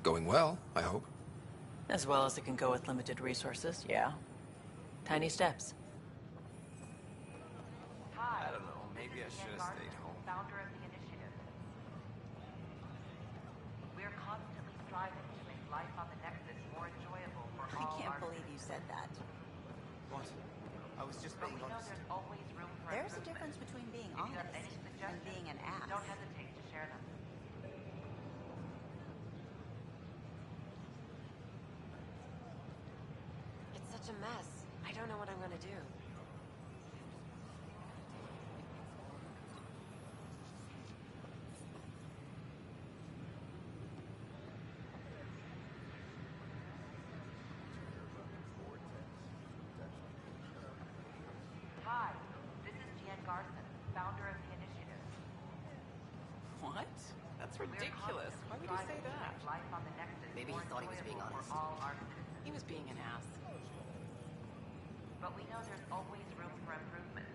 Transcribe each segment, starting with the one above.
Going well, I hope. As well as it can go with limited resources, yeah. Tiny steps. Hi. I don't know. Maybe I should have stayed home. Founder of the initiative. We're constantly striving to make life on the Nexus more enjoyable for all. I can't believe you said that. What? I was just being honest. There's always room for There's a difference between being honest and being an ass. Don't hesitate to share them. It's such a mess. I don't know what I'm gonna do. Hi, this is Jan Garson, founder of the initiative. What? That's ridiculous. Why would you say that? Life on the Nexus. Maybe he thought he was being honest. He was being an ass. But we know there's always room for improvement.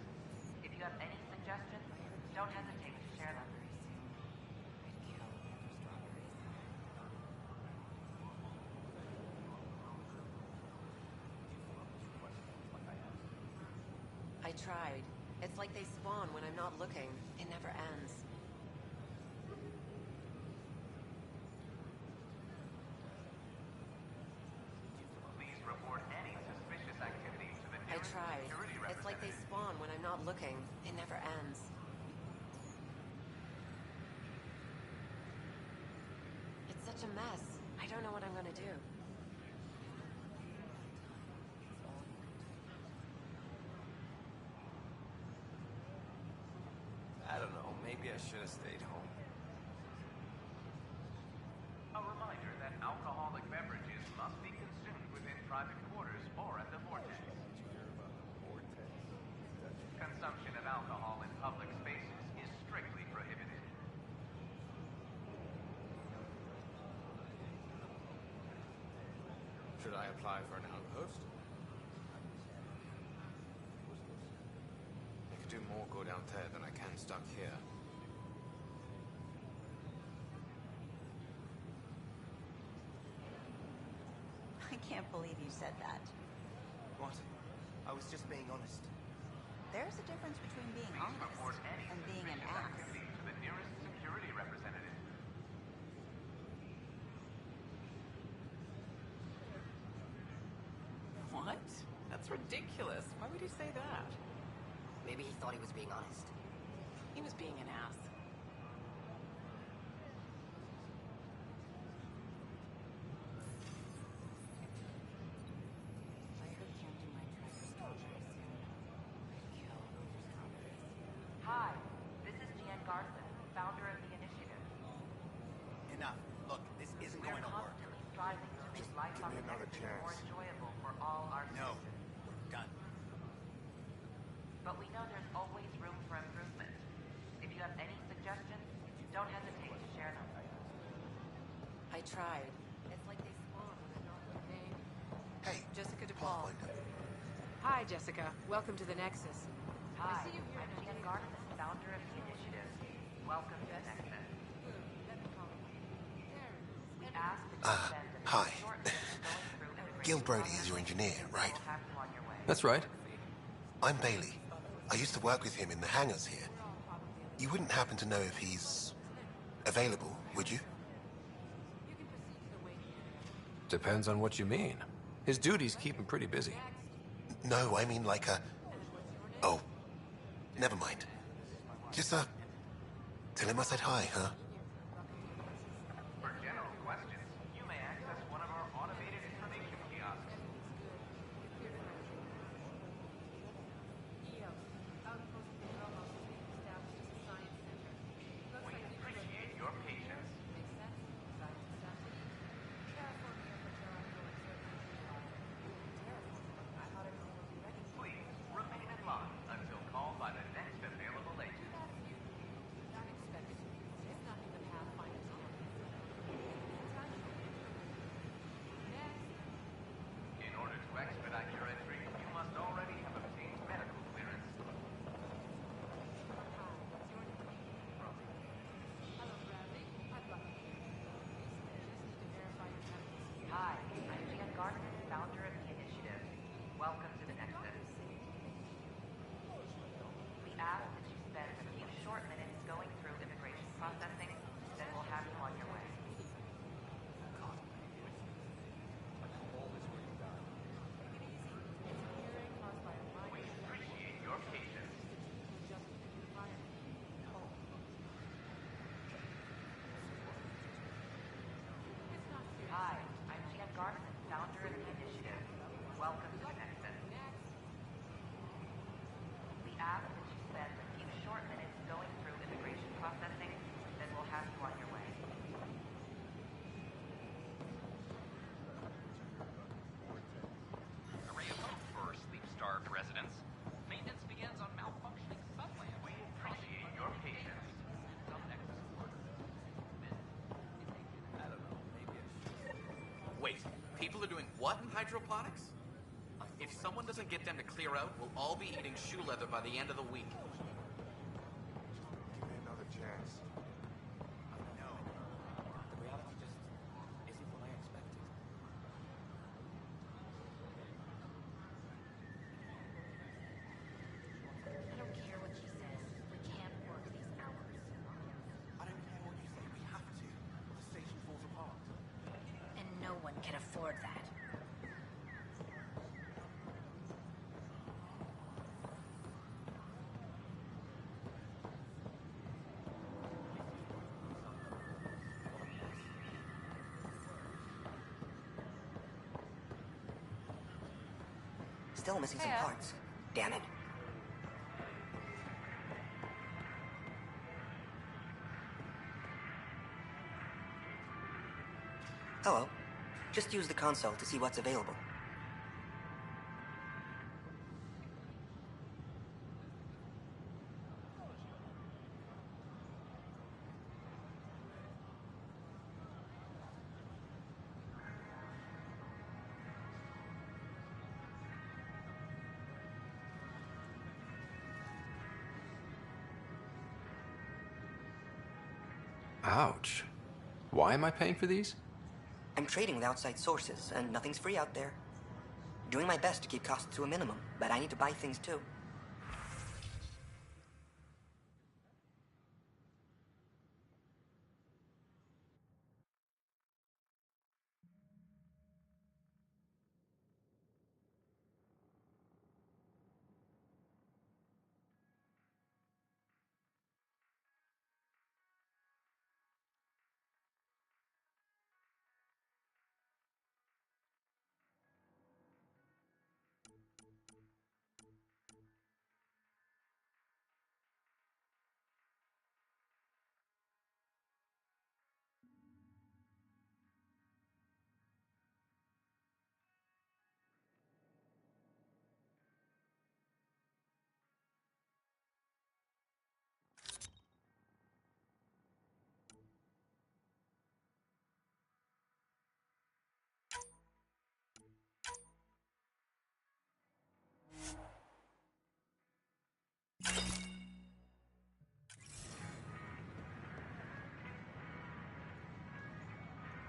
If you have any suggestions, don't hesitate to share them. I tried. It's like they spawn when I'm not looking. It never ends. Please report any suspicious activity to the I tried. It's like they spawn when I'm not looking. It never ends. It's such a mess. I don't know what I'm gonna do. I don't know. Maybe I should have stayed home. A reminder that alcoholic beverages must be consumed within private quarters or at the vortex. Consumption of alcohol in public spaces is strictly prohibited. Should I apply for an outpost? I could do more good out there than I can stuck here. I can't believe you said that. What? I was just being honest. There's a difference between being Please report honest any and being an suspicious ass. activity to the nearest security representative. What? That's ridiculous. Why would you say that? Maybe he thought he was being honest. He was being an ass. Hi, this is Jan Garson, founder of the initiative. Enough. Look, this isn't We're going to work. constantly striving to make life on the Nexus more enjoyable for all our No. citizens. Done. But we know there's always room for improvement. If you have any suggestions, don't hesitate to share them. I tried. It's like they spawn when I'm not looking. Hey, Jessica DePaul. Pathfinder. Hi, Jessica. Welcome to the Nexus. Hi, I'm Jan Garson, founder of the initiative. Welcome to Nexus. We ask that you spend a Hi. short minute going through immigration Gil Brody process. is your engineer, right? We'll have you on your way. That's right. I'm Bailey. I used to work with him in the hangars here. You wouldn't happen to know if he's available, would you? Depends on what you mean. His duties keep him pretty busy. No, I mean like a... Oh, never mind. Just, tell him I said hi, huh? For general questions, you may access one of our automated information kiosks. We appreciate your patience. Please remain in line until called by the next available agent. Initiative. Welcome to the Nexus. We ask that you spend a few short minutes going through immigration processing, then we'll have you on your way. Array of hope for sleep-starved residents. Maintenance begins on malfunctioning sublamps. We appreciate your patience. Wait, people are doing what in hydroponics? If someone doesn't get them to clear out, we'll all be eating shoe leather by the end of the week. Give me another chance. No. The reality just isn't what I expected. I don't care what she says. We can't work these hours. I don't care what you say. We have to. Or the station falls apart. And no one can afford that. Still missing some parts. Damn it. Hello. Just use the console to see what's available. Ouch. Why am I paying for these? I'm trading with outside sources, and nothing's free out there. Doing my best to keep costs to a minimum, but I need to buy things too.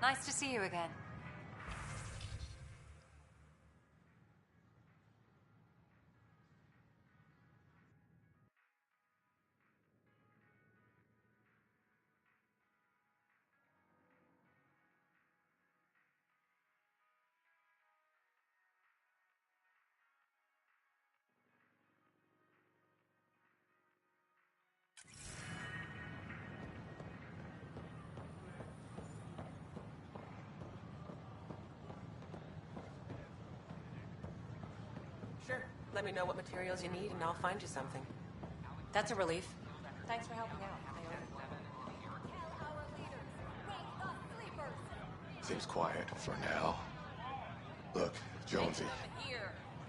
Nice to see you again. Sure. Let me know what materials you need and I'll find you something. That's a relief. Thanks for helping out, Naomi. Seems quiet for now. Look, Jonesy.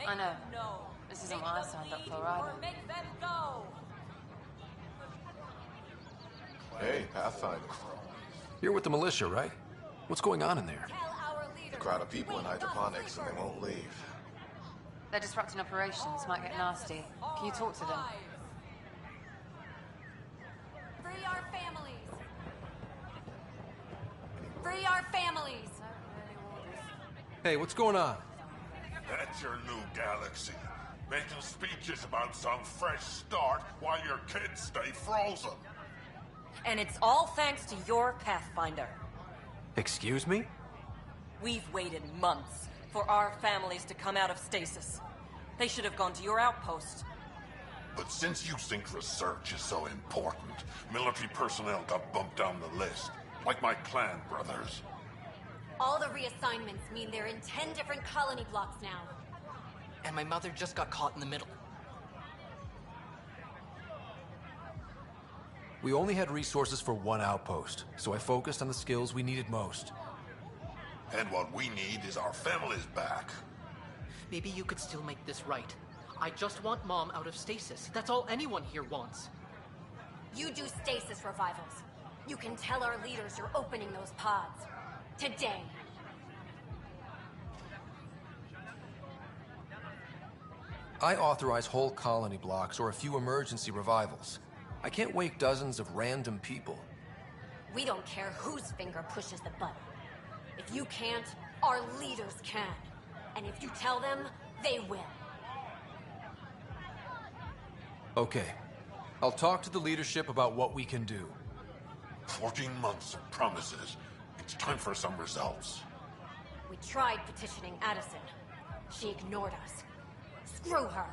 I know. This isn't what I signed up for either. Hey, Pathfinder. You're with the militia, right? What's going on in there? A crowd of people in hydroponics and they won't leave. They're disrupting operations, might get nasty. Can you talk to them? Free our families! Free our families! Hey, what's going on? That's your new galaxy. Making speeches about some fresh start while your kids stay frozen. And it's all thanks to your Pathfinder. Excuse me? We've waited months for our families to come out of stasis. They should have gone to your outpost. But since you think research is so important, military personnel got bumped down the list, like my clan brothers. All the reassignments mean they're in 10 different colony blocks now. And my mother just got caught in the middle. We only had resources for one outpost, so I focused on the skills we needed most. And what we need is our families back. Maybe you could still make this right. I just want Mom out of stasis. That's all anyone here wants. You do stasis revivals. You can tell our leaders you're opening those pods. Today. I authorize whole colony blocks or a few emergency revivals. I can't wake dozens of random people. We don't care whose finger pushes the button. If you can't, our leaders can. And if you tell them, they will. Okay. I'll talk to the leadership about what we can do. 14 months of promises. It's time for some results. We tried petitioning Addison. She ignored us. Screw her.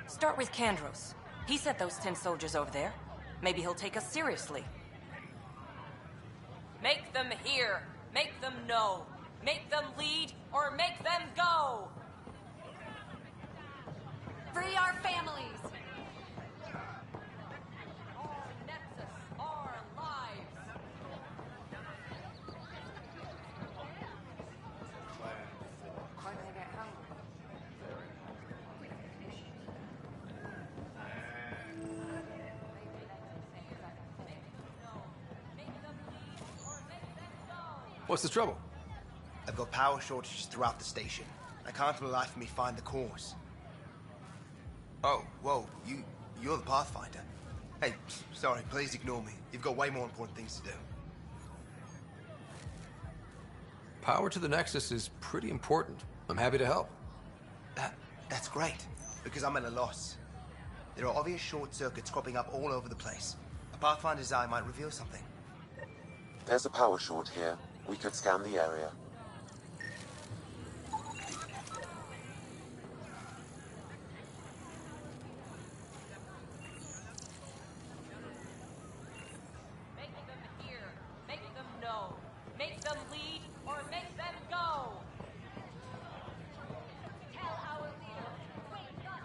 Start with Kandros. He sent those 10 soldiers over there. Maybe he'll take us seriously. Make them hear. Make them know. Make them lead, or make them go! Free our families! Our Nexus, our lives! When they get hungry. What's the trouble? I've got power shortages throughout the station. I can't for the life of me find the cause. Oh, whoa, you're the Pathfinder. Hey, sorry, please ignore me. You've got way more important things to do. Power to the Nexus is pretty important. I'm happy to help. That's great, because I'm at a loss. There are obvious short circuits cropping up all over the place. A Pathfinder's eye might reveal something. There's a power short here. We could scan the area. Make them hear. Make them know. Make them lead, or make them go! Tell our leaders. Wait, not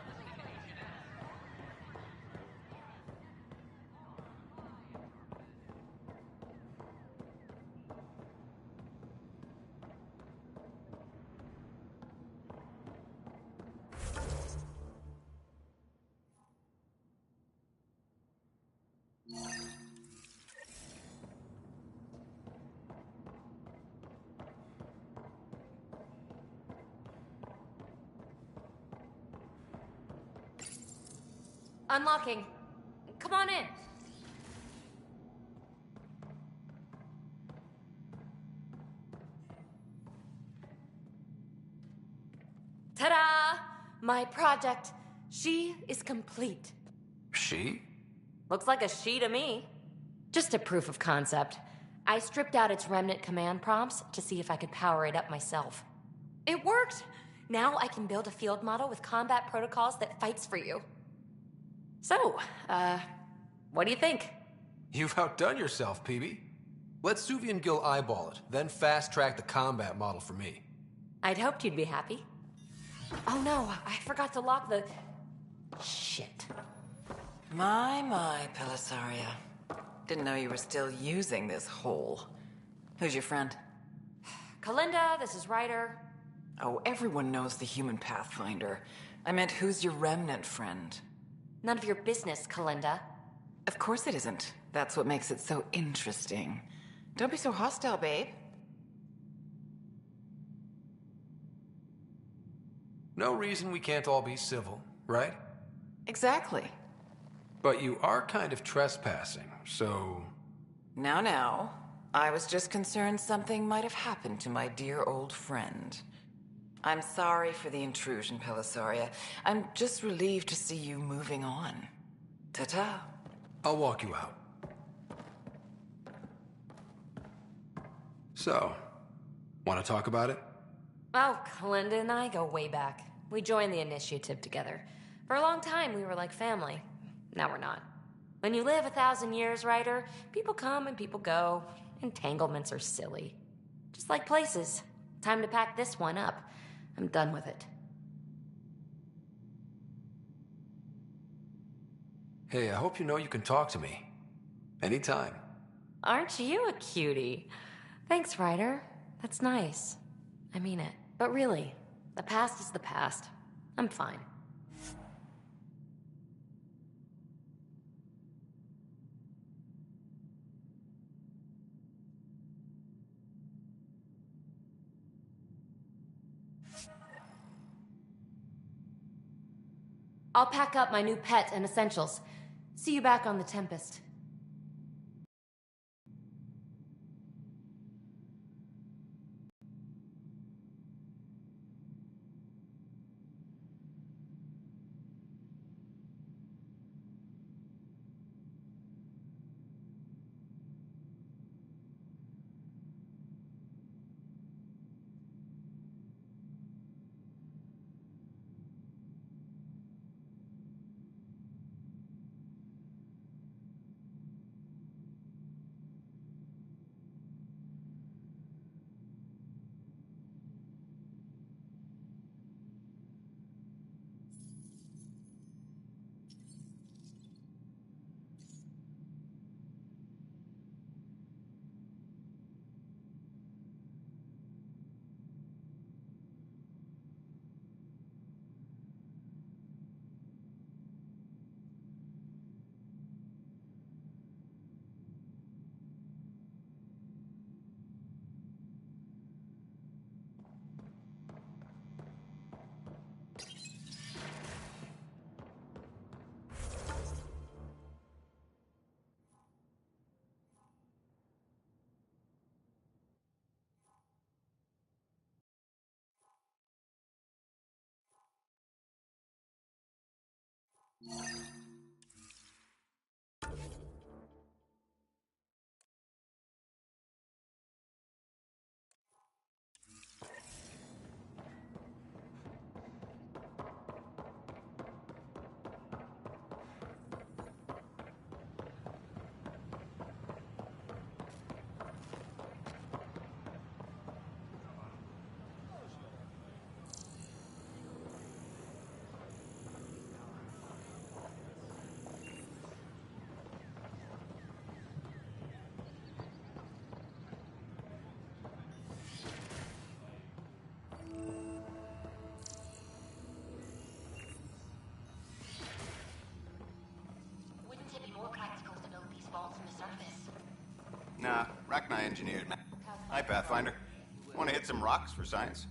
Unlocking. Come on in. Ta-da! My project. She is complete. She? Looks like a she to me. Just a proof of concept. I stripped out its remnant command prompts to see if I could power it up myself. It worked! Now I can build a field model with combat protocols that fights for you. So, what do you think? You've outdone yourself, PB. Let Suvian Gill eyeball it, then fast-track the combat model for me. I'd hoped you'd be happy. Oh no, I forgot to lock the... Shit. My, Pelisaria. Didn't know you were still using this hole. Who's your friend? Kalinda, this is Ryder. Oh, everyone knows the human Pathfinder. I meant, who's your remnant friend? None of your business, Kalinda. Of course it isn't. That's what makes it so interesting. Don't be so hostile, babe. No reason we can't all be civil, right? Exactly. But you are kind of trespassing, so... Now. I was just concerned something might have happened to my dear old friend. I'm sorry for the intrusion, Pelisaria. I'm just relieved to see you moving on. Ta-ta. I'll walk you out. So, want to talk about it? Oh, Kalinda and I go way back. We joined the initiative together. For a long time, we were like family. Now we're not. When you live 1,000 years, Ryder, people come and people go. Entanglements are silly. Just Just like places. Time to pack this one up. I'm done with it. Hey, I hope you know you can talk to me. Anytime. Aren't you a cutie? Thanks, Ryder. That's nice. I mean it. But really, the past is the past. I'm fine. I'll pack up my new pet and essentials. See you back on the Tempest. Nah, Rachni engineered. Hi, Pathfinder. Want to hit some rocks for science?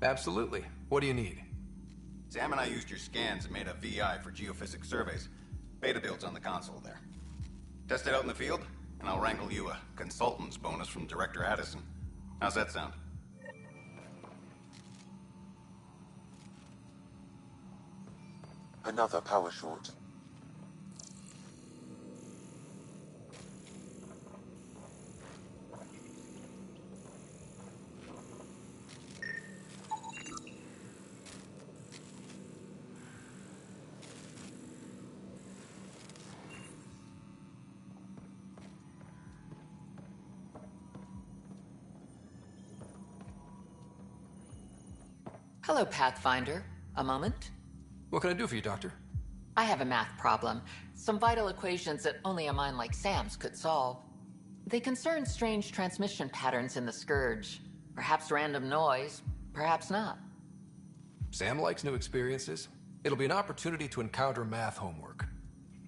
Absolutely. What do you need? Sam and I used your scans and made a VI for geophysics surveys. Beta builds on the console there. Test it out in the field, and I'll wrangle you a consultant's bonus from Director Addison. How's that sound? Another power short. Hello, Pathfinder. A moment? What can I do for you, Doctor? I have a math problem. Some vital equations that only a mind like Sam's could solve. They concern strange transmission patterns in the Scourge. Perhaps random noise, perhaps not. Sam likes new experiences. It'll be an opportunity to encounter math homework.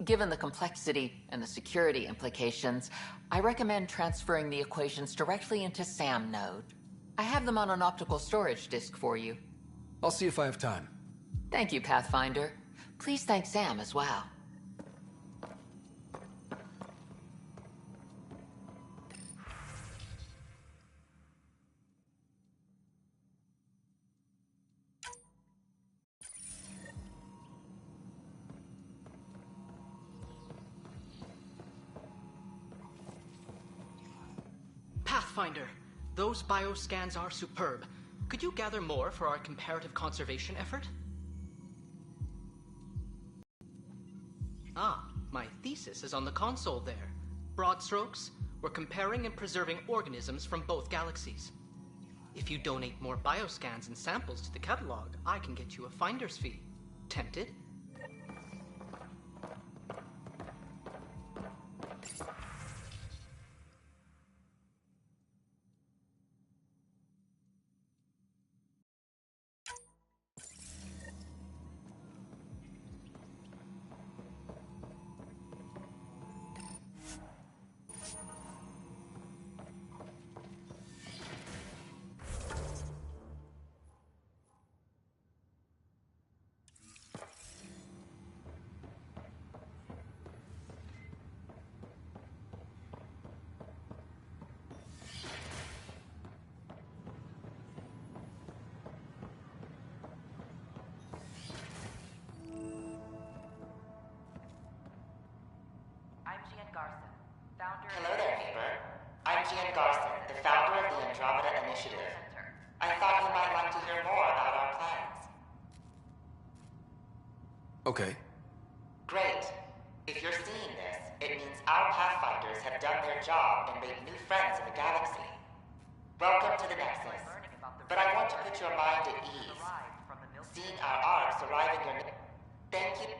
Given the complexity and the security implications, I recommend transferring the equations directly into SAM node. I have them on an optical storage disk for you. I'll see if I have time. Thank you, Pathfinder. Please thank Sam as well. Pathfinder, those bioscans are superb. Could you gather more for our comparative conservation effort? Ah, my thesis is on the console there. Broad strokes, we're comparing and preserving organisms from both galaxies. If you donate more bioscans and samples to the catalog, I can get you a finder's fee. Tempted? Hello there, neighbor. I'm Gian Garson, the founder of the Andromeda Initiative. I thought you might like to hear more about our plans. Okay. Great. If you're seeing this, it means our Pathfinders have done their job and made new friends in the galaxy. Welcome to the Nexus. But I want to put your mind at ease. Seeing our arcs arrive in your... Thank you.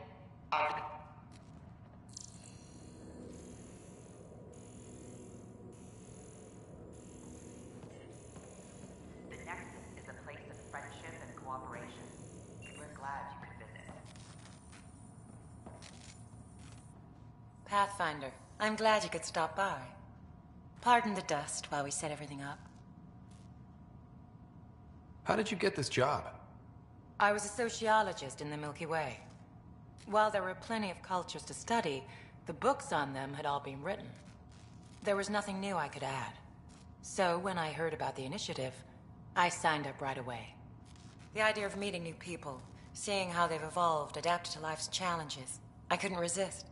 Pathfinder, I'm glad you could stop by. Pardon the dust while we set everything up. How did you get this job? I was a sociologist in the Milky Way. While there were plenty of cultures to study, the books on them had all been written. There was nothing new I could add. So when I heard about the initiative, I signed up right away. The idea of meeting new people, seeing how they've evolved, adapted to life's challenges, I couldn't resist.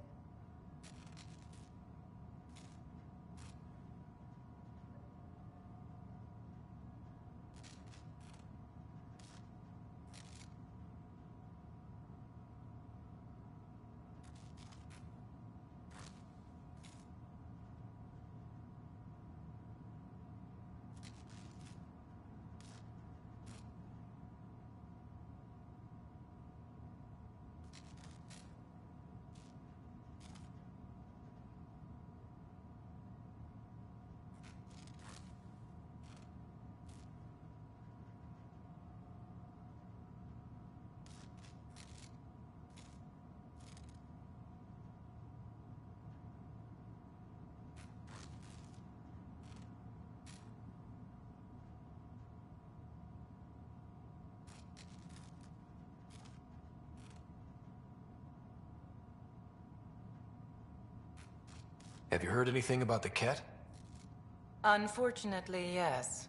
Have you heard anything about the Ket? Unfortunately, yes.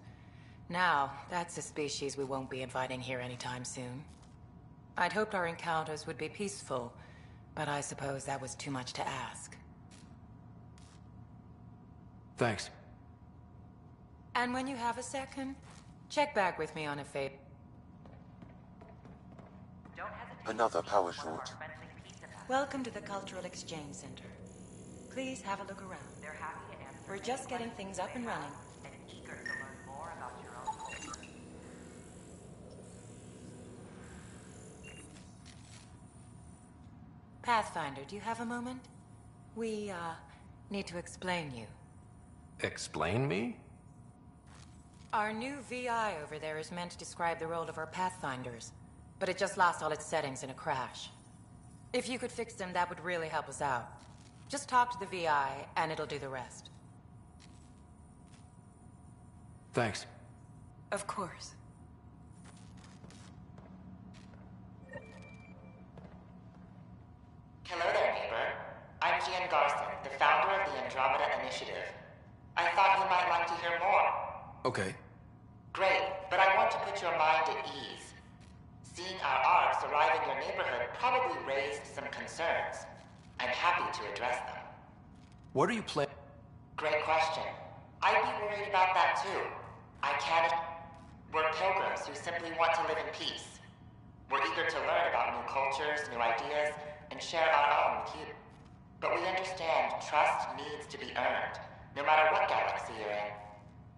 Now, that's a species we won't be inviting here anytime soon. I'd hoped our encounters would be peaceful, but I suppose that was too much to ask. Thanks. And when you have a second, check back with me on a favor. Another power short. Welcome to the Cultural Exchange Center. Please have a look around. We're just getting things up and running. Pathfinder, do you have a moment? We, need to explain you. Explain me? Our new VI over there is meant to describe the role of our Pathfinders, but it just lost all its settings in a crash. If you could fix them, that would really help us out. Just talk to the VI, and it'll do the rest. Thanks. Of course. Hello there, neighbor. I'm Gian Garson, the founder of the Andromeda Initiative. I thought you might like to hear more. Okay. Great, but I want to put your mind at ease. Seeing our arcs arrive in your neighborhood probably raised some concerns. I'm happy to address them. What are you planning? Great question. I'd be worried about that too. I can't... We're pilgrims who simply want to live in peace. We're eager to learn about new cultures, new ideas, and share our own with you. But we understand trust needs to be earned, no matter what galaxy you're in.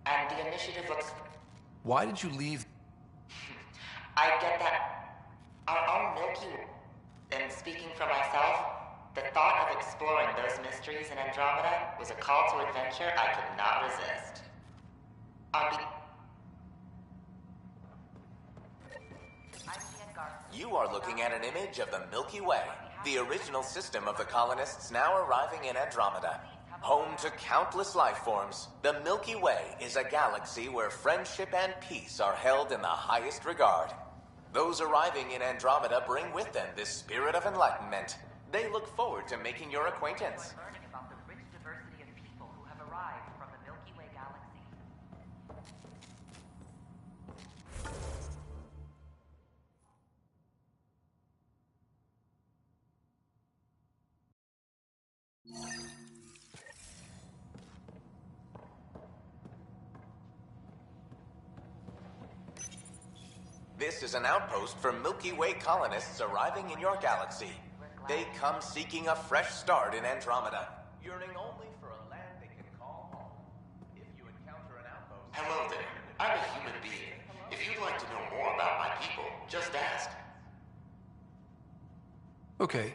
And the initiative looks... Why did you leave? I get that. Our own Milky Way... And speaking for myself, the thought of exploring those mysteries in Andromeda was a call to adventure I could not resist. You are looking at an image of the Milky Way, the original system of the colonists now arriving in Andromeda. Home to countless life forms, the Milky Way is a galaxy where friendship and peace are held in the highest regard. Those arriving in Andromeda bring with them this spirit of enlightenment. They look forward to making your acquaintance. Learning about the rich diversity of people who have arrived from the Milky Way galaxy. This is an outpost for Milky Way colonists arriving in your galaxy. They come seeking a fresh start in Andromeda, yearning only for a land they can call home. If you encounter an outpost... Hello there. I'm a human being. If you'd like to know more about my people, just ask. Okay.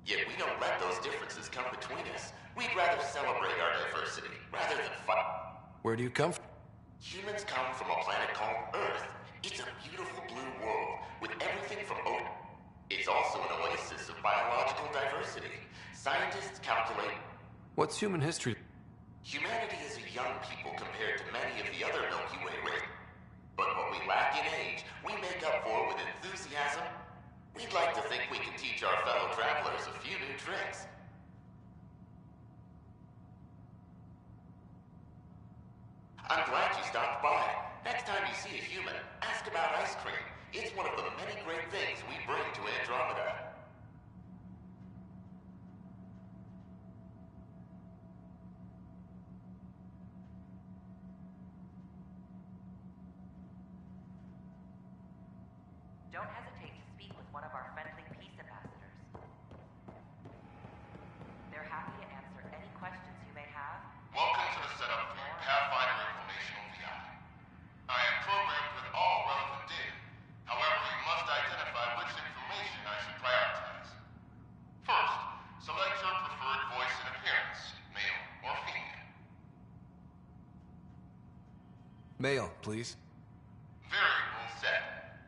Yet we don't let those differences come between us. We'd rather celebrate our diversity, rather than fight. Where do you come from? Humans come from a planet called Earth. It's a beautiful blue world, with everything from ocean. It's also an oasis of biological diversity. Scientists calculate... What's human history? Humanity is a young people compared to many of the other Milky Way races. But what we lack in age, we make up for with enthusiasm. We'd like to think we can teach our fellow travelers a few new tricks. I'm glad you stopped by. Next time you see a human, ask about ice cream. It's one of the many great things we bring to Andromeda. Don't hesitate to speak with one of our friendly peace ambassadors. They're happy to answer any questions you may have. Welcome to the setup for your Pathfinder Informational VI. I am programmed with all relevant data. However, you must identify which information I should prioritize. First, select your preferred voice and appearance, male or female. Male, please. Variable set.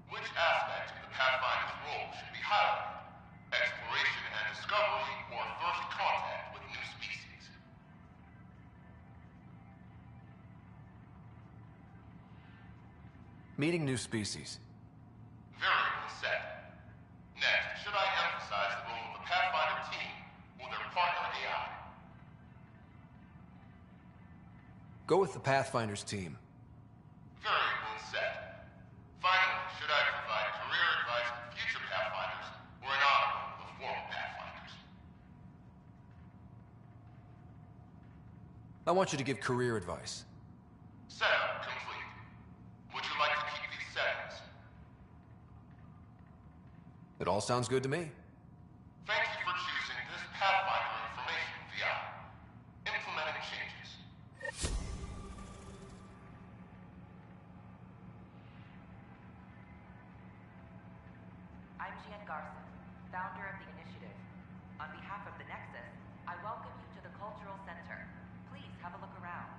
Which aspect of the Pathfinder's role should be highlighted? Exploration and discovery, or first contact with new species? Meeting new species. Variable set. Next, should I emphasize the role of the Pathfinder team or their partner AI? Go with the Pathfinder's team. Variable set. Finally, should I provide career advice to future Pathfinders or an honor of the former Pathfinders? I want you to give career advice. Setup complete. Would you like to keep these settings? It all sounds good to me. Thank you for choosing this Pathfinder Information VI. Implementing changes. I'm Gian Garson, founder of the initiative. On behalf of the Nexus, I welcome you to the Cultural Center. Please have a look around.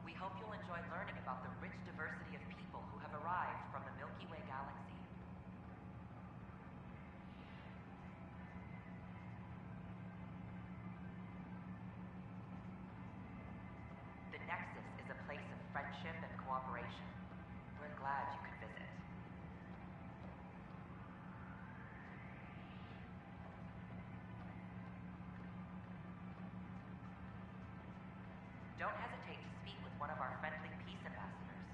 We hope you'll enjoy learning about the rich diversity of people who have arrived from the Milky Way galaxy. The Nexus is a place of friendship and cooperation. We're glad you could visit. Don't hesitate to speak with one of our friendly peace ambassadors.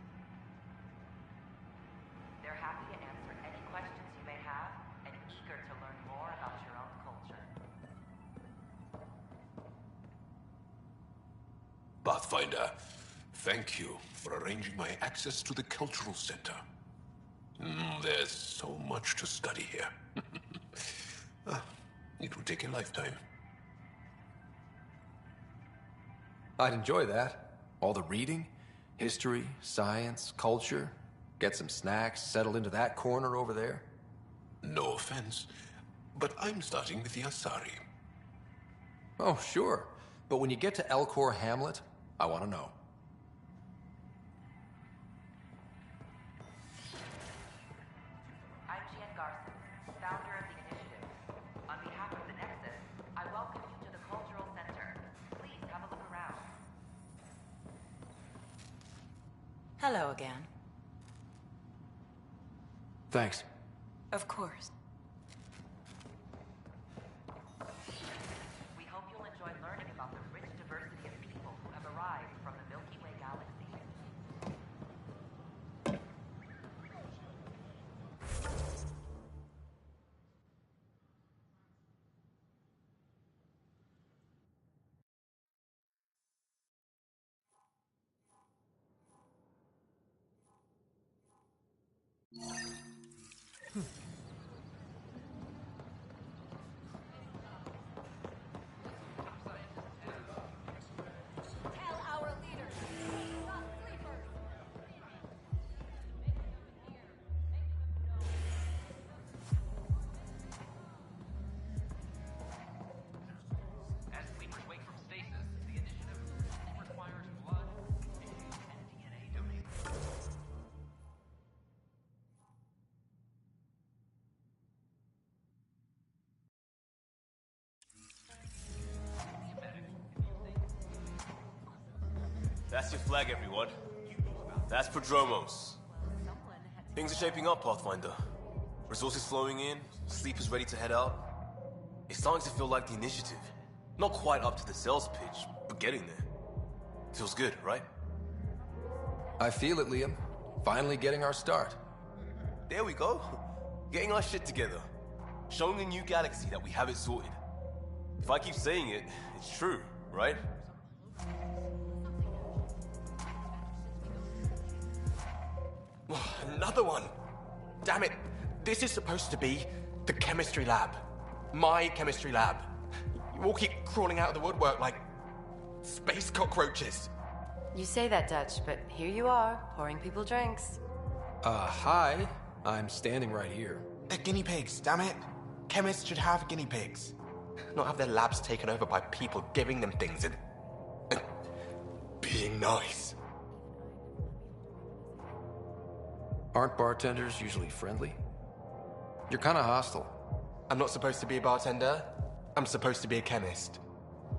They're happy to answer any questions you may have and eager to learn more about your own culture. Pathfinder. Thank you for arranging my access to the cultural center. There's so much to study here. It will take a lifetime. I'd enjoy that. All the reading, history, science, culture. Get some snacks, settle into that corner over there. No offense, but I'm starting with the Asari. Oh, sure. But when you get to Elcor Hamlet, I want to know. I'm Jan Garson, founder of the initiative. On behalf of the Nexus, I welcome you to the Cultural Center. Please have a look around. Hello again. Thanks. Of course. We hope you'll enjoy learning about the rich diversity of people who have arrived from the Milky Way galaxy. Tell our leaders, not sleepers. As sleepers wake from stasis, the initiative requires blood, tissue, and DNA donated. That's your flag, everyone. That's Prodromos. Things are shaping up, Pathfinder. Resources flowing in, sleepers ready to head out. It's starting to feel like the initiative. Not quite up to the sales pitch, but getting there. Feels good, right? I feel it, Liam. Finally getting our start. There we go. Getting our shit together. Showing the new galaxy that we have it sorted. If I keep saying it, it's true, right? Another one! Damn it! This is supposed to be the chemistry lab. My chemistry lab. You all keep crawling out of the woodwork like space cockroaches. You say that, Dutch, but here you are, pouring people drinks. Hi. I'm standing right here. They're guinea pigs, damn it. Chemists should have guinea pigs. Not have their labs taken over by people giving them things and being nice. Aren't bartenders usually friendly? You're kind of hostile. I'm not supposed to be a bartender. I'm supposed to be a chemist.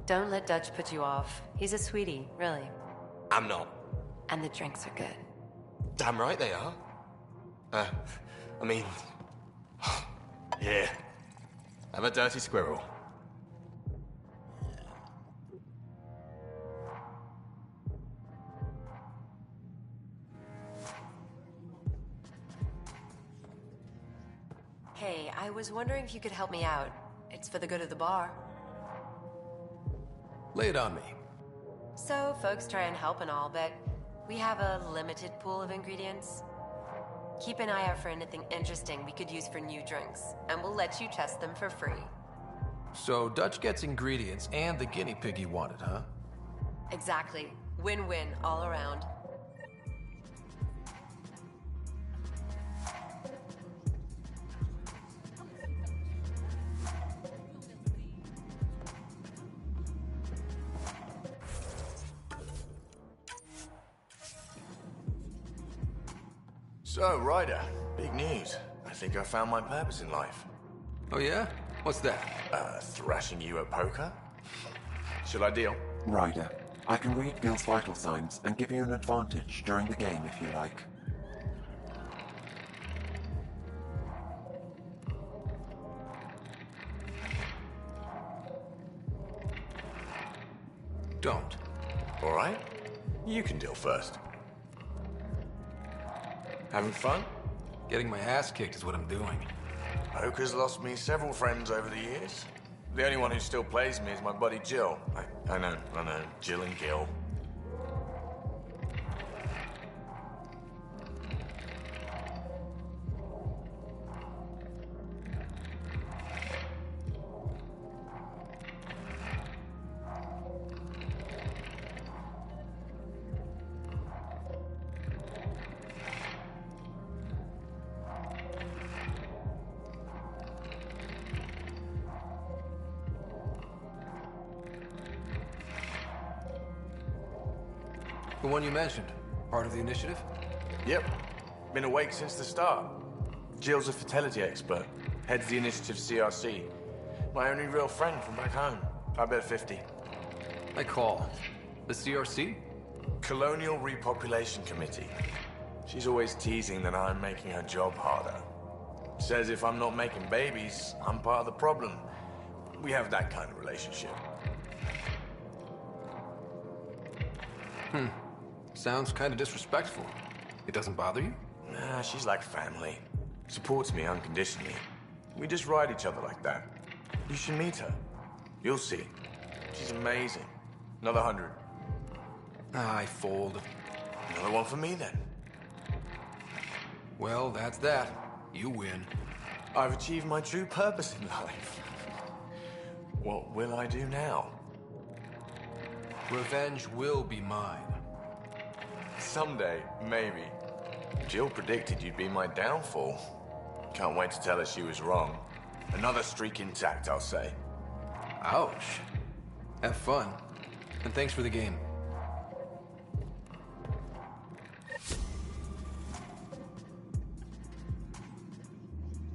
Don't let Dutch put you off. He's a sweetie, really. I'm not. And the drinks are good. Damn right they are. I mean... yeah. I'm a dirty squirrel. Hey, I was wondering if you could help me out. It's for the good of the bar. Lay it on me. So, folks try and help and all, but we have a limited pool of ingredients. Keep an eye out for anything interesting we could use for new drinks, and we'll let you test them for free. So Dutch gets ingredients and the guinea pig he wanted, huh? Exactly. Win-win all around. So, Ryder, big news. I think I found my purpose in life. Oh yeah? What's that? Thrashing you at poker? Should I deal? Ryder, I can read Gil's vital signs and give you an advantage during the game if you like. Don't. All right. You can deal first. Having fun? Getting my ass kicked is what I'm doing. Poker's lost me several friends over the years. The only one who still plays me is my buddy Jill. I know, Jill and Gil. The one you mentioned. Part of the initiative? Yep. Been awake since the start. Jill's a fertility expert. Heads the initiative CRC. My only real friend from back home. I bet 50. I call. The CRC? Colonial Repopulation Committee. She's always teasing that I'm making her job harder. Says if I'm not making babies, I'm part of the problem. We have that kind of relationship. Sounds kind of disrespectful. It doesn't bother you? Nah, she's like family. Supports me unconditionally. We just ride each other like that. You should meet her. You'll see. She's amazing. Another 100. I fold. Another one for me, then. Well, that's that. You win. I've achieved my true purpose in life. What will I do now? Revenge will be mine. Someday, maybe. Jill predicted you'd be my downfall. Can't wait to tell her she was wrong. Another streak intact, I'll say. Ouch. Have fun. And thanks for the game.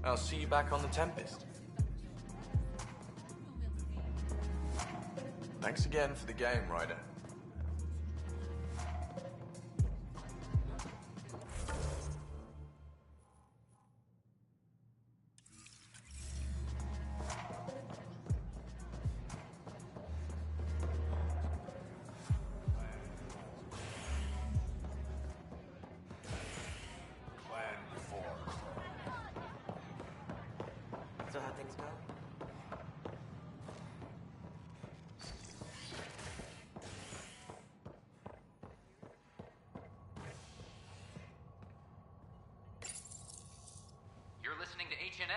I'll see you back on the Tempest. Thanks again for the game, Ryder. So how things go? You're listening to HNS,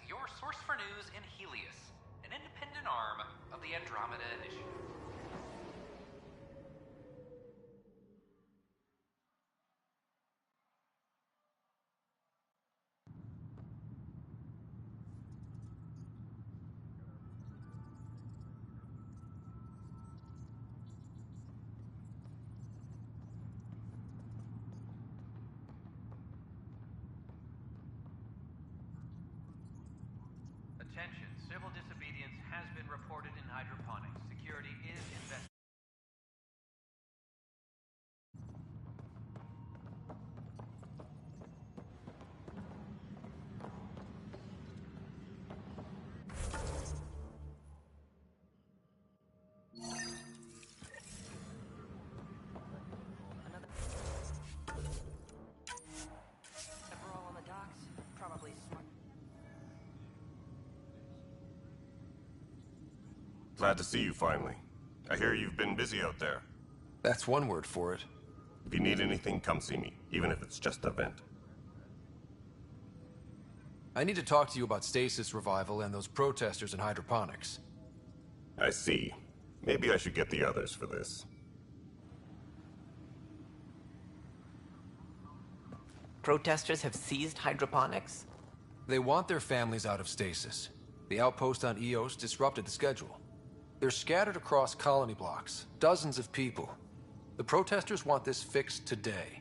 your source for news in Helios, an independent arm of the Andromeda Initiative. Attention, civil disobedience has been reported in hydroponics. Security is investigated. On the docks, probably smart. Glad to see you finally. I hear you've been busy out there. That's one word for it. If you need anything, come see me, even if it's just a vent. I need to talk to you about stasis revival and those protesters in hydroponics. I see. Maybe I should get the others for this. Protesters have seized hydroponics? They want their families out of stasis. The outpost on Eos disrupted the schedule. They're scattered across colony blocks, dozens of people. The protesters want this fixed today.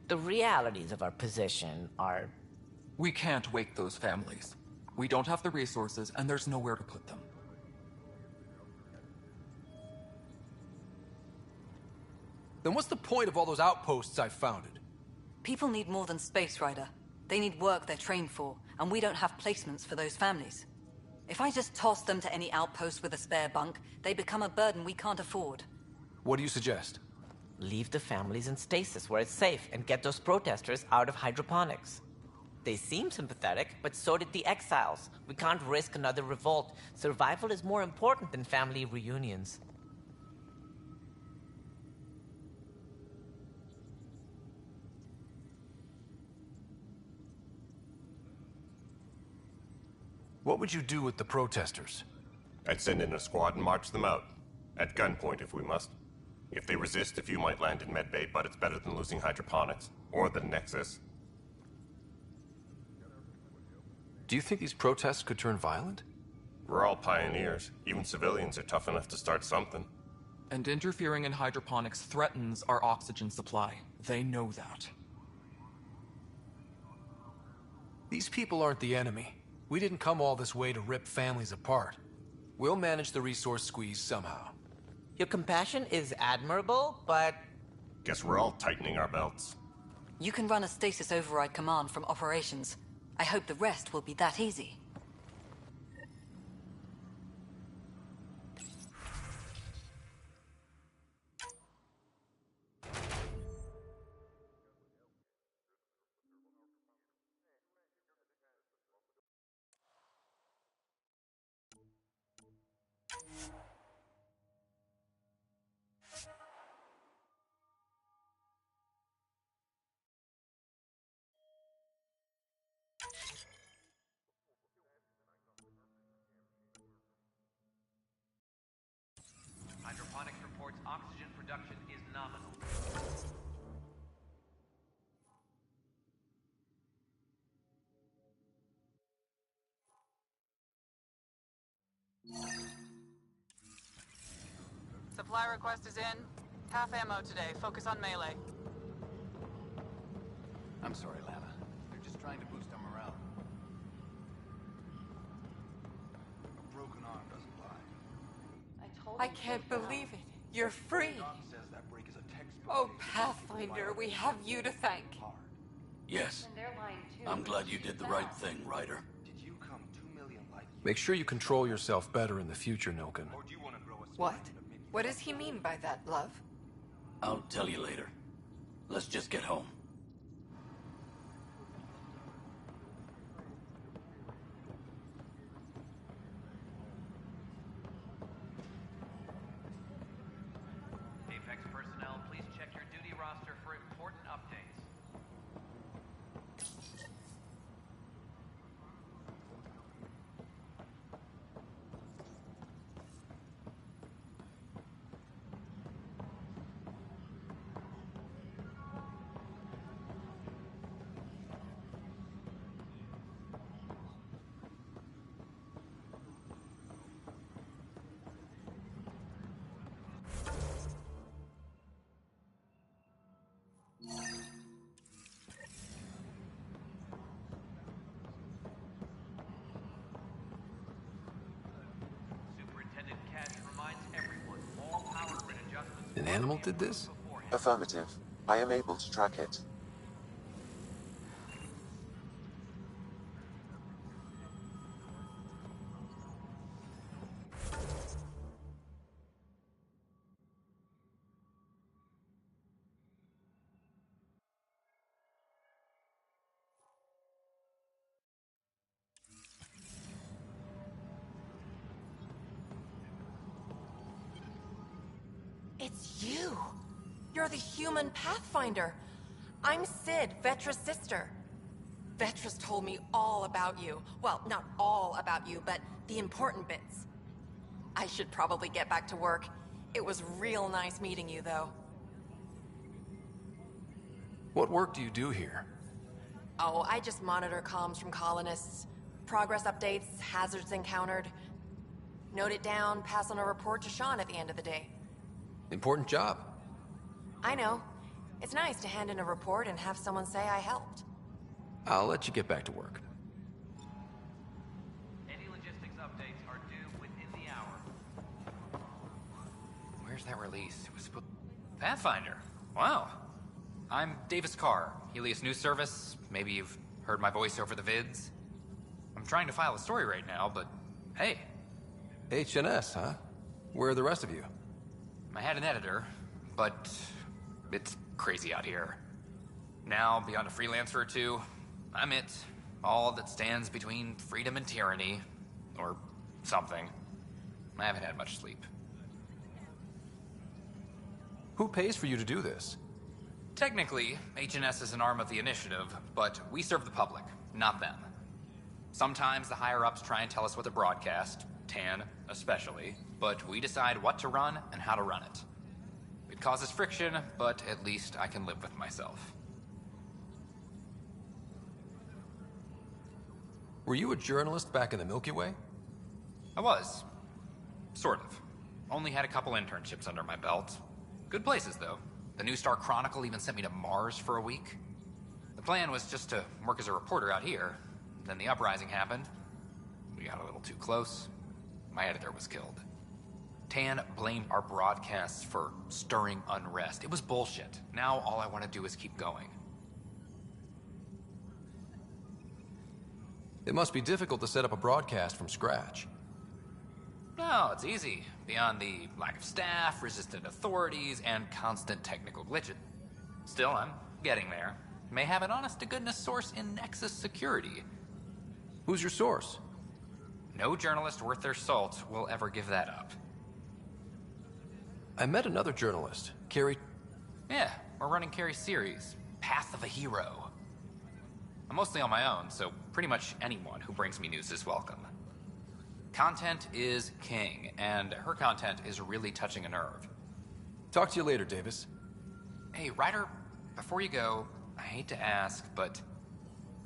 The realities of our position are... We can't wake those families. We don't have the resources, and there's nowhere to put them. Then what's the point of all those outposts I've founded? People need more than space, Ryder. They need work they're trained for, and we don't have placements for those families. If I just toss them to any outpost with a spare bunk, they become a burden we can't afford. What do you suggest? Leave the families in stasis where it's safe and get those protesters out of hydroponics. They seem sympathetic, but so did the exiles. We can't risk another revolt. Survival is more important than family reunions. What would you do with the protesters? I'd send in a squad and march them out. At gunpoint if we must. If they resist, a few might land in medbay, but it's better than losing hydroponics. Or the Nexus. Do you think these protests could turn violent? We're all pioneers. Even civilians are tough enough to start something. And interfering in hydroponics threatens our oxygen supply. They know that. These people aren't the enemy. We didn't come all this way to rip families apart. We'll manage the resource squeeze somehow. Your compassion is admirable, but... Guess we're all tightening our belts. You can run a stasis override command from operations. I hope the rest will be that easy. Hydroponics reports oxygen production is nominal. Supply request is in. Half ammo today. Focus on melee. I'm sorry, Lana. They're just trying to boost our morale. A broken arm doesn't lie. I can't believe it. You're free. Doc says that break is a textbook. Oh, Pathfinder, we have you to thank. Yes. I'm glad you did the right thing, Ryder. Did you come 2 million light years? Make sure you control yourself better in the future, Nilken. Or do you want to grow a What? What does he mean by that, love? I'll tell you later. Let's just get home. Apex personnel, please check your duty roster for important updates. Superintendent Cash reminds everyone all power grid adjustments. An animal did this? Affirmative. I am able to track it. It's you. You're the human Pathfinder. I'm Sid, Vetra's sister. Vetra's told me all about you. Well, not all about you, but the important bits. I should probably get back to work. It was real nice meeting you, though. What work do you do here? Oh, I just monitor comms from colonists. Progress updates, hazards encountered. Note it down, pass on a report to Sean at the end of the day. Important job. I know. It's nice to hand in a report and have someone say I helped. I'll let you get back to work. Any logistics updates are due within the hour. Where's that release? It was supposed... Pathfinder. Wow. I'm Davis Carr, Helios News Service. Maybe you've heard my voice over the vids. I'm trying to file a story right now, but hey. HNS, huh? Where are the rest of you? I had an editor, but it's crazy out here. Now, beyond a freelancer or two, I'm it. All that stands between freedom and tyranny. Or something. I haven't had much sleep. Who pays for you to do this? Technically, HNS is an arm of the initiative, but we serve the public, not them. Sometimes the higher-ups try and tell us what to broadcast, Tan especially, but we decide what to run and how to run it. It causes friction, but at least I can live with myself. Were you a journalist back in the Milky Way? I was. Sort of. Only had a couple internships under my belt. Good places, though. The New Star Chronicle even sent me to Mars for a week. The plan was just to work as a reporter out here. Then the uprising happened. We got a little too close. My editor was killed. Tan blamed our broadcasts for stirring unrest. It was bullshit. Now all I want to do is keep going. It must be difficult to set up a broadcast from scratch. No, it's easy. Beyond the lack of staff, resistant authorities, and constant technical glitches. Still, I'm getting there. May have an honest-to-goodness source in Nexus security. Who's your source? No journalist worth their salt will ever give that up. I met another journalist, Carrie. Yeah, we're running Carrie's series, Path of a Hero. I'm mostly on my own, so pretty much anyone who brings me news is welcome. Content is king, and her content is really touching a nerve. Talk to you later, Davis. Hey, Ryder, before you go, I hate to ask, but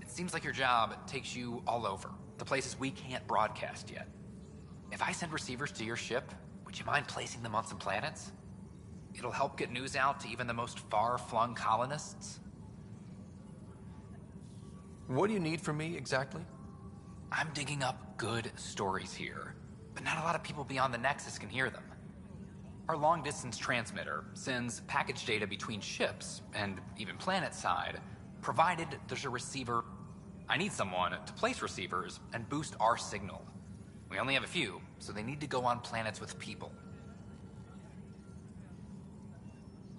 it seems like your job takes you all over, the places we can't broadcast yet. If I send receivers to your ship, would you mind placing them on some planets? It'll help get news out to even the most far-flung colonists. What do you need from me, exactly? I'm digging up good stories here, but not a lot of people beyond the Nexus can hear them. Our long-distance transmitter sends package data between ships, and even planet-side, provided there's a receiver. I need someone to place receivers and boost our signal. We only have a few, so they need to go on planets with people.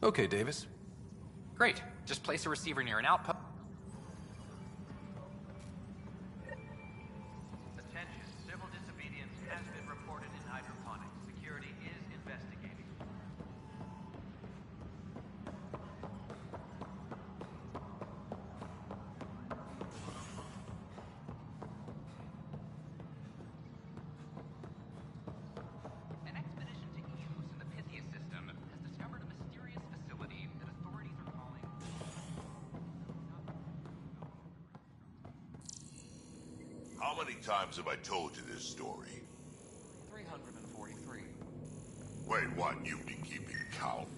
Okay, Davis. Great. Just place a receiver near an outpost. Attention, civil disobedience has been reported in hydroponics. Security is investigating. An expedition to Eos in the Pythia system has discovered a mysterious facility that authorities are calling... How many times have I told you this story? 343. Wait, what? You've been keeping count?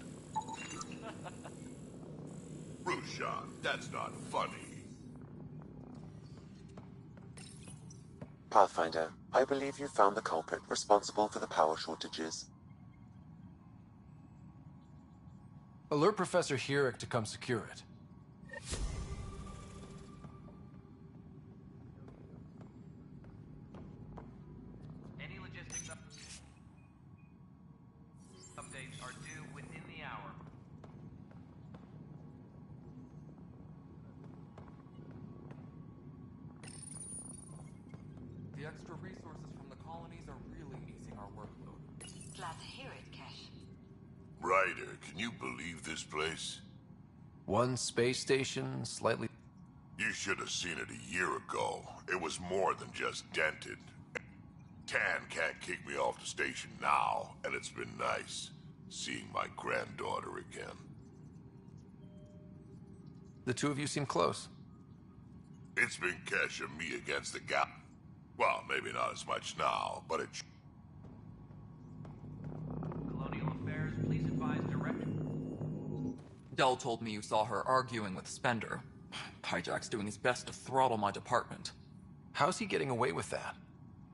Rushan, that's not funny. Pathfinder, I believe you found the culprit responsible for the power shortages. Alert Professor Herrick to come secure it. Any logistics updates are due within the hour. The extra resources from the colonies are really easing our workload. Glad to hear it, Kesh. Ryder, can you believe this place? One space station, slightly... You should have seen it a year ago. It was more than just dented. Tan can't kick me off the station now, and it's been nice seeing my granddaughter again. The two of you seem close. It's been Kesh and me against the gap. Well, maybe not as much now, but it... Colonial Affairs, please advise Director... Dell told me you saw her arguing with Spender. Hijack's doing his best to throttle my department. How's he getting away with that?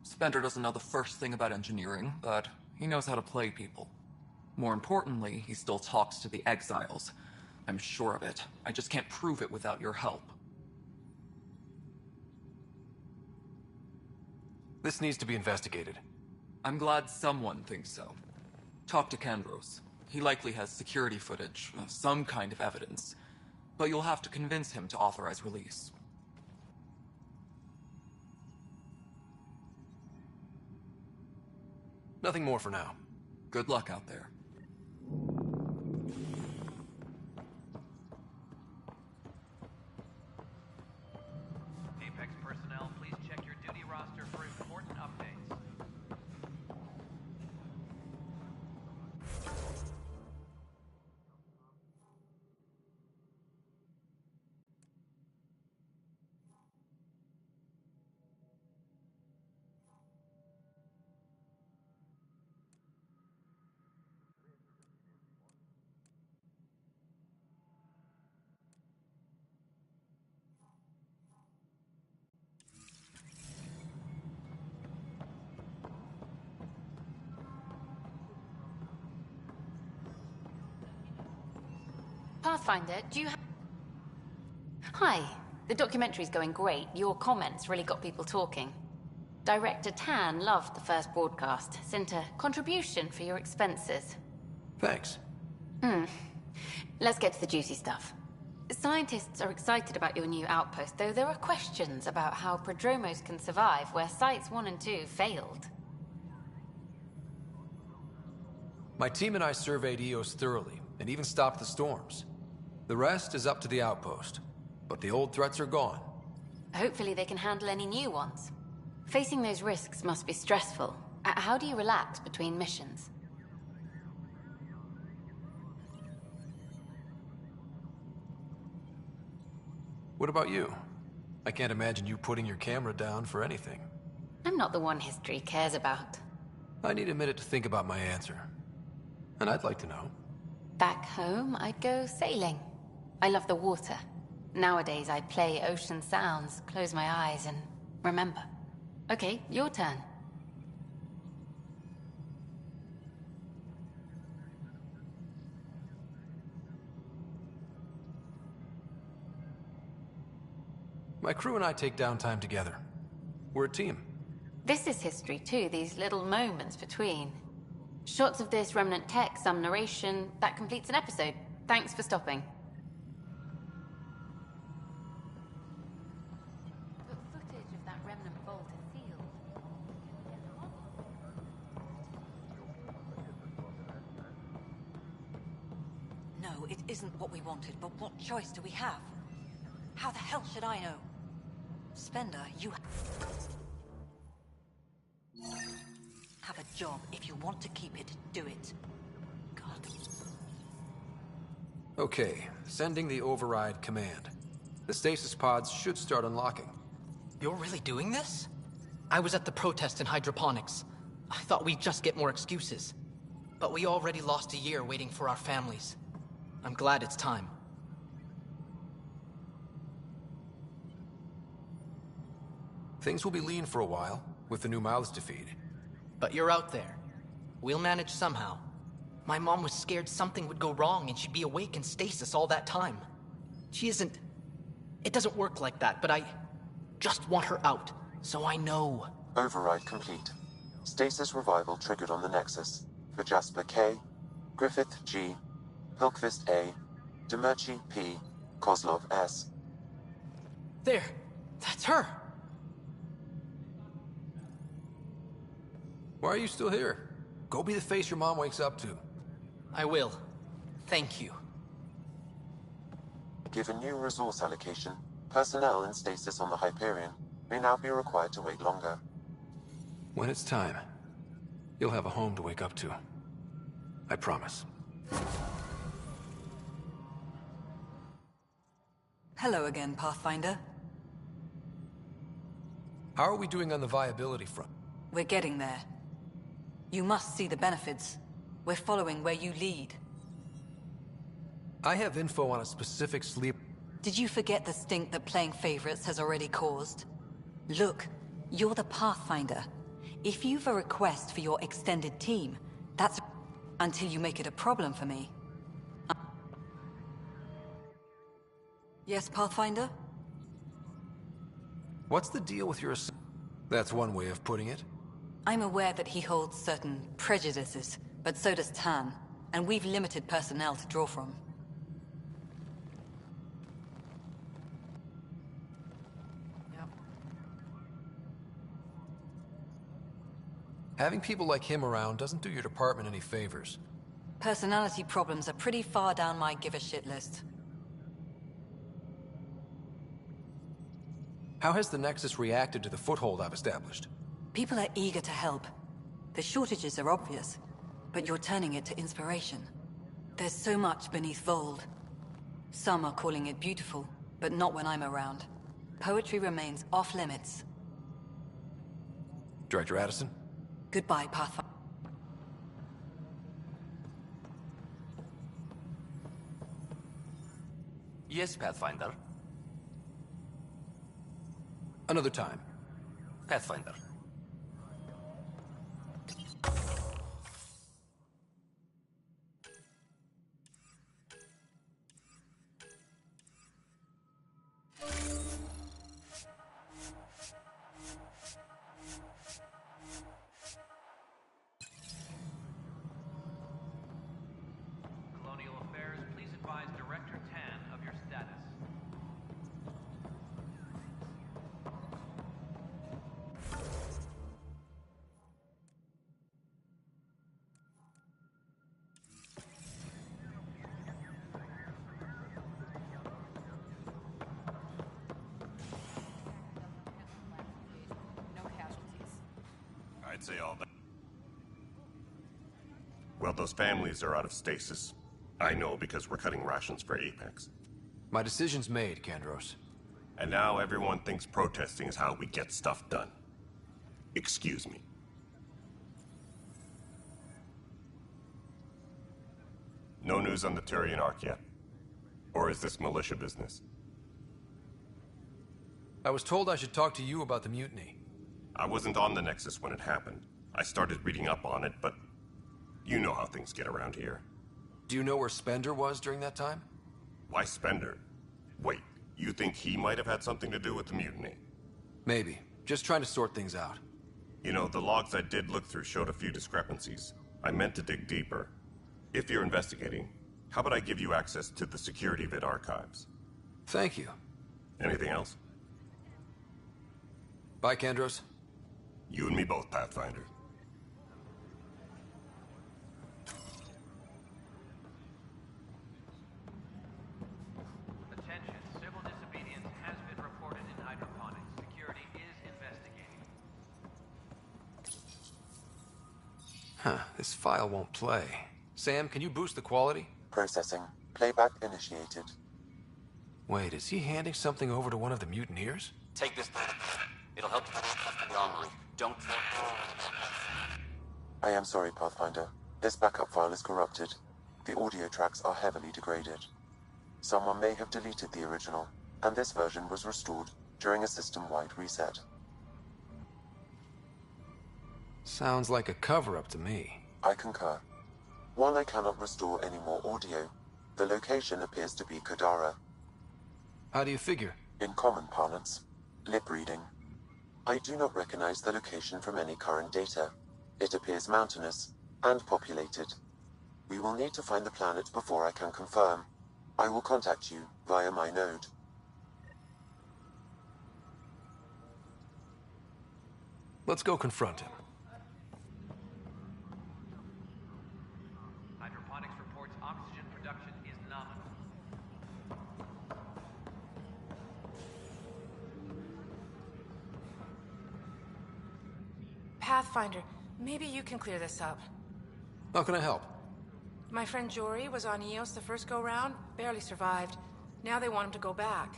Spender doesn't know the first thing about engineering, but he knows how to play people. More importantly, he still talks to the exiles. I'm sure of it. I just can't prove it without your help. This needs to be investigated. I'm glad someone thinks so. Talk to Kandros. He likely has security footage, some kind of evidence. But you'll have to convince him to authorize release. Nothing more for now. Good luck out there. Apex personnel, please check your duty roster for important updates. Pathfinder, do you have... Hi. The documentary's going great. Your comments really got people talking. Director Tan loved the first broadcast. Sent a contribution for your expenses. Thanks. Let's get to the juicy stuff. Scientists are excited about your new outpost, though there are questions about how prodromos can survive where Sites 1 and 2 failed. My team and I surveyed Eos thoroughly, and even stopped the storms. The rest is up to the outpost, but the old threats are gone. Hopefully they can handle any new ones. Facing those risks must be stressful. How do you relax between missions? What about you? I can't imagine you putting your camera down for anything. I'm not the one history cares about. I need a minute to think about my answer. And I'd like to know. Back home, I'd go sailing. I love the water. Nowadays, I play ocean sounds, close my eyes, and remember. Okay, your turn. My crew and I take downtime together. We're a team. This is history too, these little moments between. Shots of this remnant tech, some narration, that completes an episode. Thanks for stopping. But footage of that remnant vault is sealed. No, it isn't what we wanted, but what choice do we have? How the hell should I know? Spender, you have a job. If you want to keep it, do it. God. Okay, sending the override command. The stasis pods should start unlocking. You're really doing this? I was at the protest in hydroponics. I thought we'd just get more excuses. But we already lost a year waiting for our families. I'm glad it's time. Things will be lean for a while, with the new mouths to feed. But you're out there. We'll manage somehow. My mom was scared something would go wrong and she'd be awake in stasis all that time. She isn't... It doesn't work like that, but I just want her out, so I know. Override complete. Stasis revival triggered on the Nexus. For Jasper K, Griffith G, Hilkvist A, Demerchi P, Kozlov S. There! That's her! Why are you still here? Go be the face your mom wakes up to. I will. Thank you. Given new resource allocation, personnel in stasis on the Hyperion may now be required to wait longer. When it's time, you'll have a home to wake up to. I promise. Hello again, Pathfinder. How are we doing on the viability front? We're getting there. You must see the benefits. We're following where you lead. I have info on a specific sleep... Did you forget the stink that playing favorites has already caused? Look, you're the Pathfinder. If you've a request for your extended team, that's... until you make it a problem for me. Yes, Pathfinder? What's the deal with your... That's one way of putting it. I'm aware that he holds certain prejudices, but so does Tan, and we've limited personnel to draw from. Having people like him around doesn't do your department any favors. Personality problems are pretty far down my give-a-shit list. How has the Nexus reacted to the foothold I've established? People are eager to help. The shortages are obvious, but you're turning it to inspiration. There's so much beneath Vold. Some are calling it beautiful, but not when I'm around. Poetry remains off-limits. Director Addison? Goodbye, Pathfinder. Yes, Pathfinder. Another time. Pathfinder. I'd say all that. Well, those families are out of stasis. I know because we're cutting rations for Apex. My decision's made, Kandros. And now everyone thinks protesting is how we get stuff done. Excuse me. No news on the Turian Ark yet? Or is this militia business? I was told I should talk to you about the mutiny. I wasn't on the Nexus when it happened. I started reading up on it, but you know how things get around here. Do you know where Spender was during that time? Why Spender? Wait, you think he might have had something to do with the mutiny? Maybe. Just trying to sort things out. You know, the logs I did look through showed a few discrepancies. I meant to dig deeper. If you're investigating, how about I give you access to the security vid archives? Thank you. Anything else? Bye, Kandros. You and me both, Pathfinder. Attention, civil disobedience has been reported in hydroponics. Security is investigating. Huh, this file won't play. Sam, can you boost the quality? Processing. Playback initiated. Wait, is he handing something over to one of the mutineers? Take this. It'll help you the armory. Don't... I am sorry, Pathfinder. This backup file is corrupted. The audio tracks are heavily degraded. Someone may have deleted the original, and this version was restored during a system-wide reset. Sounds like a cover-up to me. I concur. While I cannot restore any more audio, the location appears to be Kodara. How do you figure? In common parlance, lip reading. I do not recognize the location from any current data. It appears mountainous and populated. We will need to find the planet before I can confirm. I will contact you via my node. Let's go confront him. Hydroponics reports oxygen production is nominal. Pathfinder, maybe you can clear this up. How can I help? My friend Jory was on Eos the first go-round, barely survived. Now they want him to go back.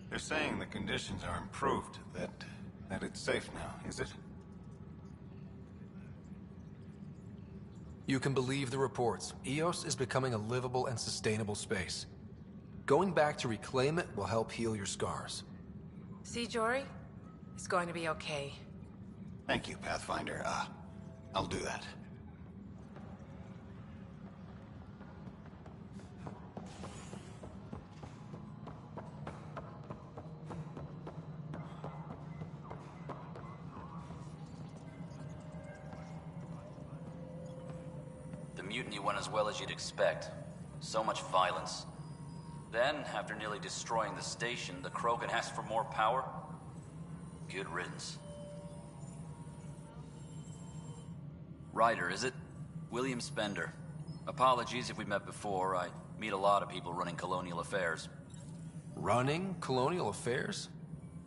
They're saying the conditions are improved, that it's safe now, is it? You can believe the reports. Eos is becoming a livable and sustainable space. Going back to reclaim it will help heal your scars. See, Jory? It's going to be okay. Thank you, Pathfinder. I'll do that. The mutiny went as well as you'd expect. So much violence. Then, after nearly destroying the station, the Krogan asked for more power? Good riddance. Ryder, is it? William Spender. Apologies if we met before. I meet a lot of people running colonial affairs. Running colonial affairs?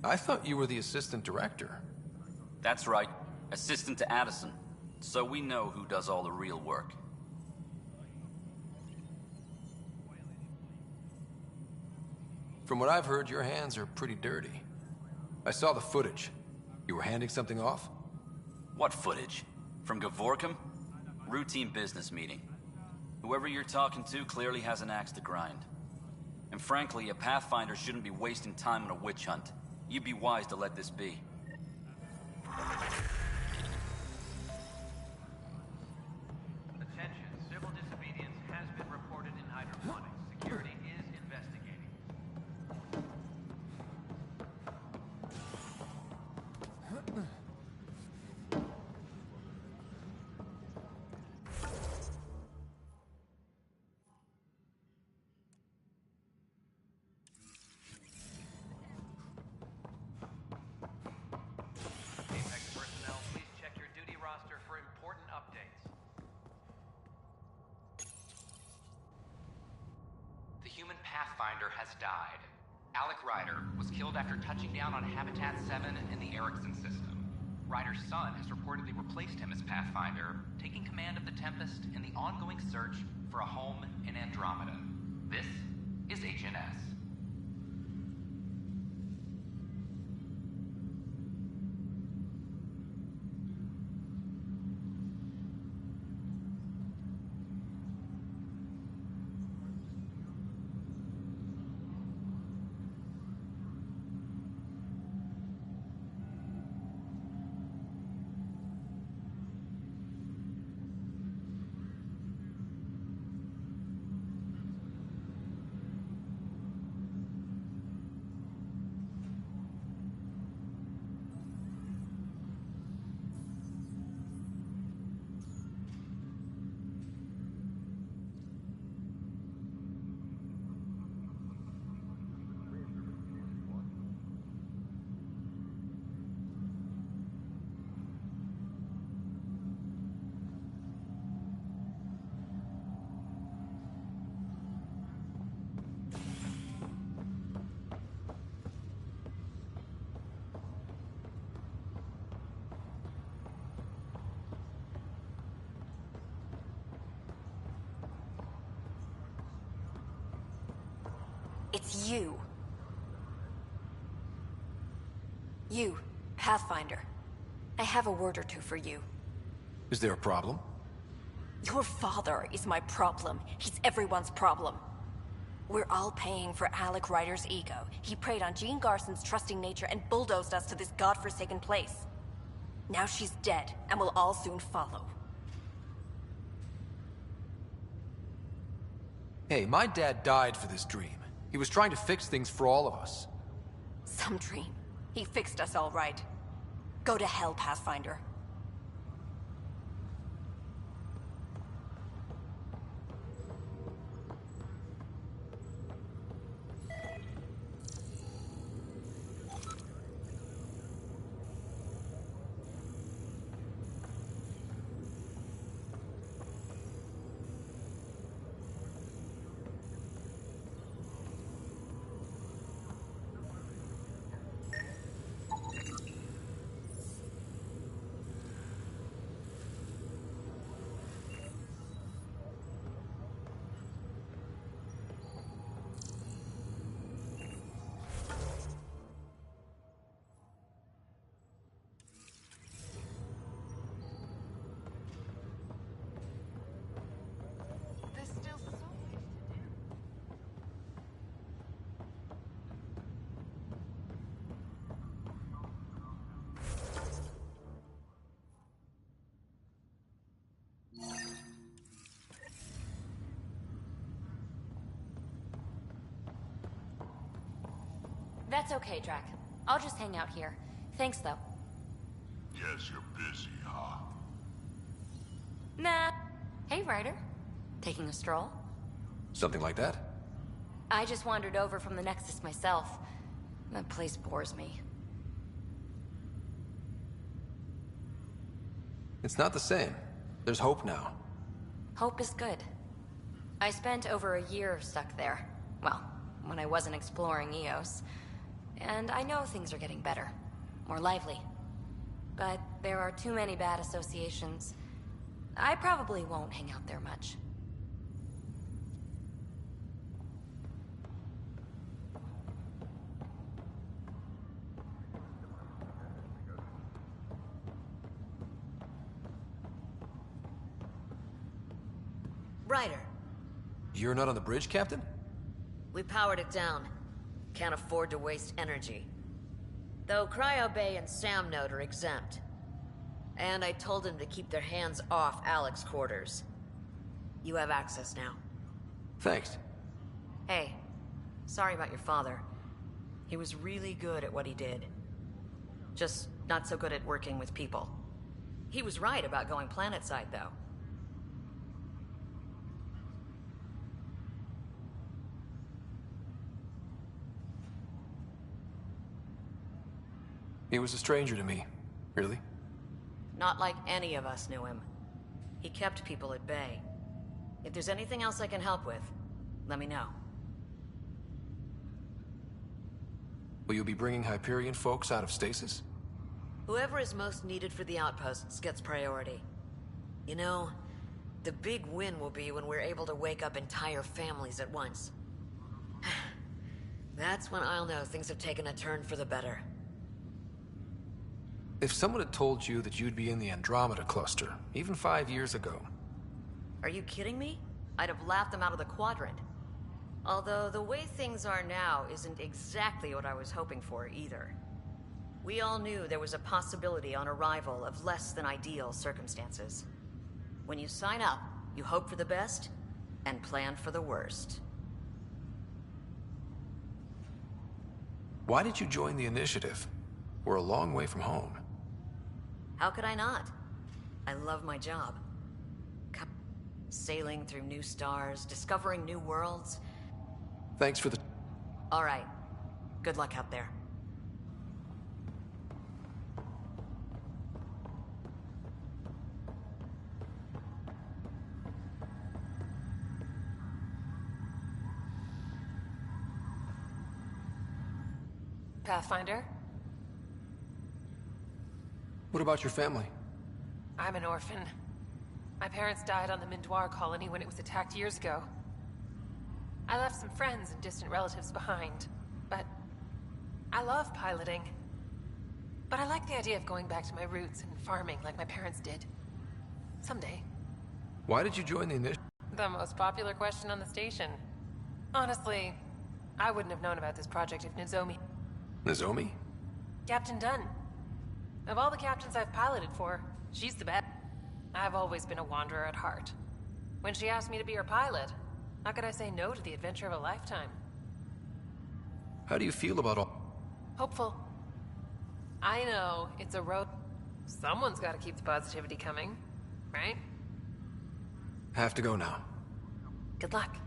I thought you were the assistant director. That's right. Assistant to Addison. So we know who does all the real work. From what I've heard, your hands are pretty dirty. I saw the footage. You were handing something off? What footage? From Gavorkum? Routine business meeting. Whoever you're talking to clearly has an axe to grind. And frankly, a Pathfinder shouldn't be wasting time on a witch hunt. You'd be wise to let this be. Attention, civil disobedience has been reported in hydroponics. Security is investigating. Apex personnel, please check your duty roster for important updates. The human Pathfinder has died. Alec Ryder was killed after touching down on Habitat 7 in the Erickson system. Ryder's son has reportedly replaced him as Pathfinder, taking command of the Tempest in the ongoing search for a home in Andromeda. This is HNS. It's you. You, Pathfinder. I have a word or two for you. Is there a problem? Your father is my problem. He's everyone's problem. We're all paying for Alec Ryder's ego. He preyed on Jean Garson's trusting nature and bulldozed us to this godforsaken place. Now she's dead, and we'll all soon follow. Hey, my dad died for this dream. He was trying to fix things for all of us. Some dream. He fixed us all right. Go to hell, Pathfinder. That's okay, Drac. I'll just hang out here. Thanks, though. Yes, you're busy, huh? Nah. Hey, Ryder. Taking a stroll? Something like that? I just wandered over from the Nexus myself. That place bores me. It's not the same. There's hope now. Hope is good. I spent over a year stuck there. Well, when I wasn't exploring Eos. And I know things are getting better. More lively. But there are too many bad associations. I probably won't hang out there much. Ryder, You're not on the bridge, Captain? we powered it down. Can't afford to waste energy. Though Cryo Bay and Sam Node are exempt. And I told them to keep their hands off Alec's quarters. You have access now. Thanks. Hey, sorry about your father. He was really good at what he did. Just not so good at working with people. He was right about going planetside, though. He was a stranger to me. Really? Not like any of us knew him. He kept people at bay. If there's anything else I can help with, let me know. Will you be bringing Hyperion folks out of stasis? Whoever is most needed for the outposts gets priority. You know, the big win will be when we're able to wake up entire families at once. That's when I'll know things have taken a turn for the better. If someone had told you that you'd be in the Andromeda cluster, even 5 years ago... Are you kidding me? I'd have laughed them out of the quadrant. Although the way things are now isn't exactly what I was hoping for either. We all knew there was a possibility on arrival of less than ideal circumstances. When you sign up, you hope for the best and plan for the worst. Why did you join the initiative? We're a long way from home. How could I not? I love my job. Sailing through new stars, discovering new worlds. Thanks for the... All right. Good luck out there. Pathfinder? What about your family? I'm an orphan. My parents died on the Mindoir colony when it was attacked years ago. I left some friends and distant relatives behind, but I love piloting. But I like the idea of going back to my roots and farming like my parents did. Someday. Why did you join the initiative? The most popular question on the station. Honestly, I wouldn't have known about this project if Nozomi... Nozomi? Captain Dunn. Of all the captains I've piloted for, she's the best. I've always been a wanderer at heart. When she asked me to be her pilot, how could I say no to the adventure of a lifetime? How do you feel about all... Hopeful. I know, it's a road... Someone's gotta keep the positivity coming, right? Have to go now. Good luck.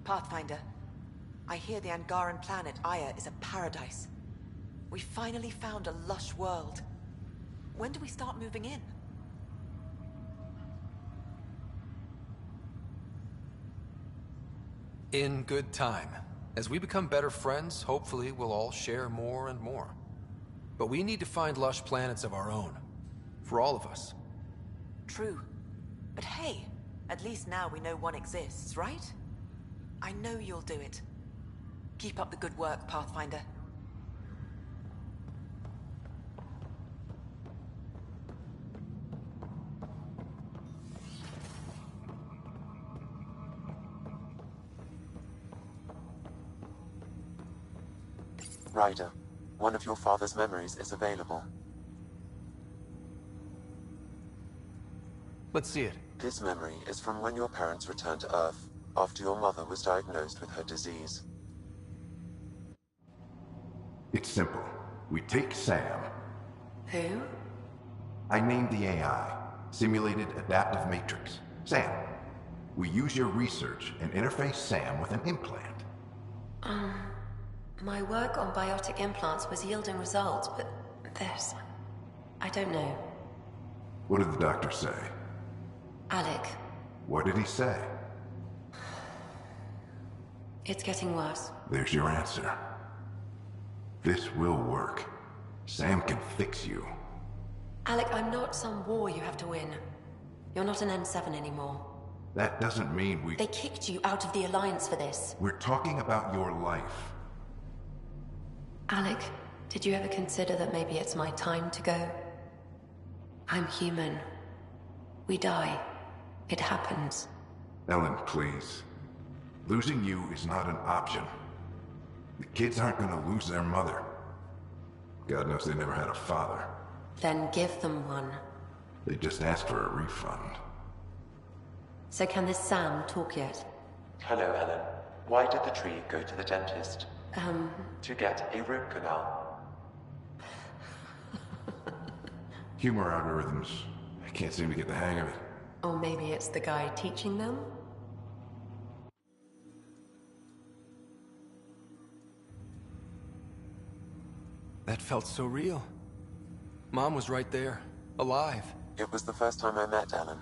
Pathfinder, I hear the Angaran planet Aya is a paradise. We finally found a lush world. When do we start moving in? In good time. As we become better friends, hopefully we'll all share more and more. But we need to find lush planets of our own. For all of us. True. But hey, at least now we know one exists, right? I know you'll do it. Keep up the good work, Pathfinder. Ryder, one of your father's memories is available. Let's see it. This memory is from when your parents returned to Earth, after your mother was diagnosed with her disease. It's simple. We take Sam. Who? I named the AI, Simulated Adaptive Matrix. Sam. We use your research and interface Sam with an implant. My work on biotic implants was yielding results, but this... I don't know. What did the doctor say? Alec, What did he say? it's getting worse. There's your answer. This will work. Sam can fix you. Alec, I'm not some war you have to win. You're not an N7 anymore. That doesn't mean we... They kicked you out of the Alliance for this. We're talking about your life. Alec, did you ever consider that maybe it's my time to go? I'm human. We die. It happens. Ellen, please. Losing you is not an option. The kids aren't gonna lose their mother. God knows they never had a father. Then give them one. They just asked for a refund. So can this Sam talk yet? Hello, Ellen. Why did the tree go to the dentist? To get a root canal. Humor algorithms. I can't seem to get the hang of it. Or maybe it's the guy teaching them? That felt so real. Mom was right there, alive. It was the first time I met Ellen.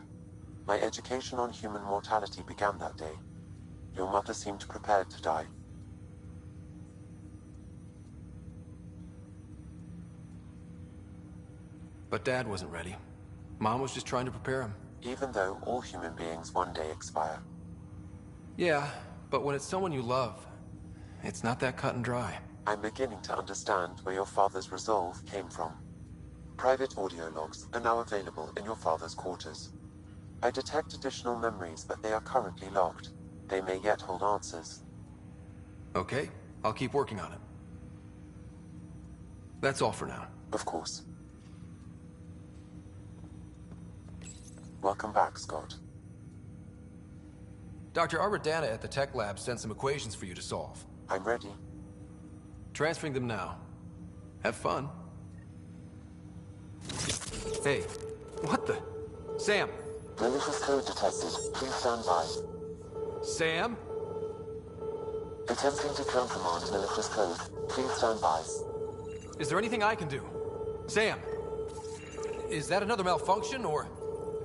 My education on human mortality began that day. Your mother seemed prepared to die. But Dad wasn't ready. Mom was just trying to prepare him. Even though all human beings one day expire. Yeah, but when it's someone you love, it's not that cut and dry. I'm beginning to understand where your father's resolve came from. Private audio logs are now available in your father's quarters. I detect additional memories, but they are currently locked. They may yet hold answers. Okay, I'll keep working on it. That's all for now. Of course. Welcome back, Scott. Dr. Aradana at the tech lab sent some equations for you to solve. I'm ready. Transferring them now. Have fun. Hey, what the? Sam! Malicious code detected. Please stand by. Sam? Attempting to countermand malicious code. Please stand by. Is there anything I can do? Sam! Is that another malfunction, or...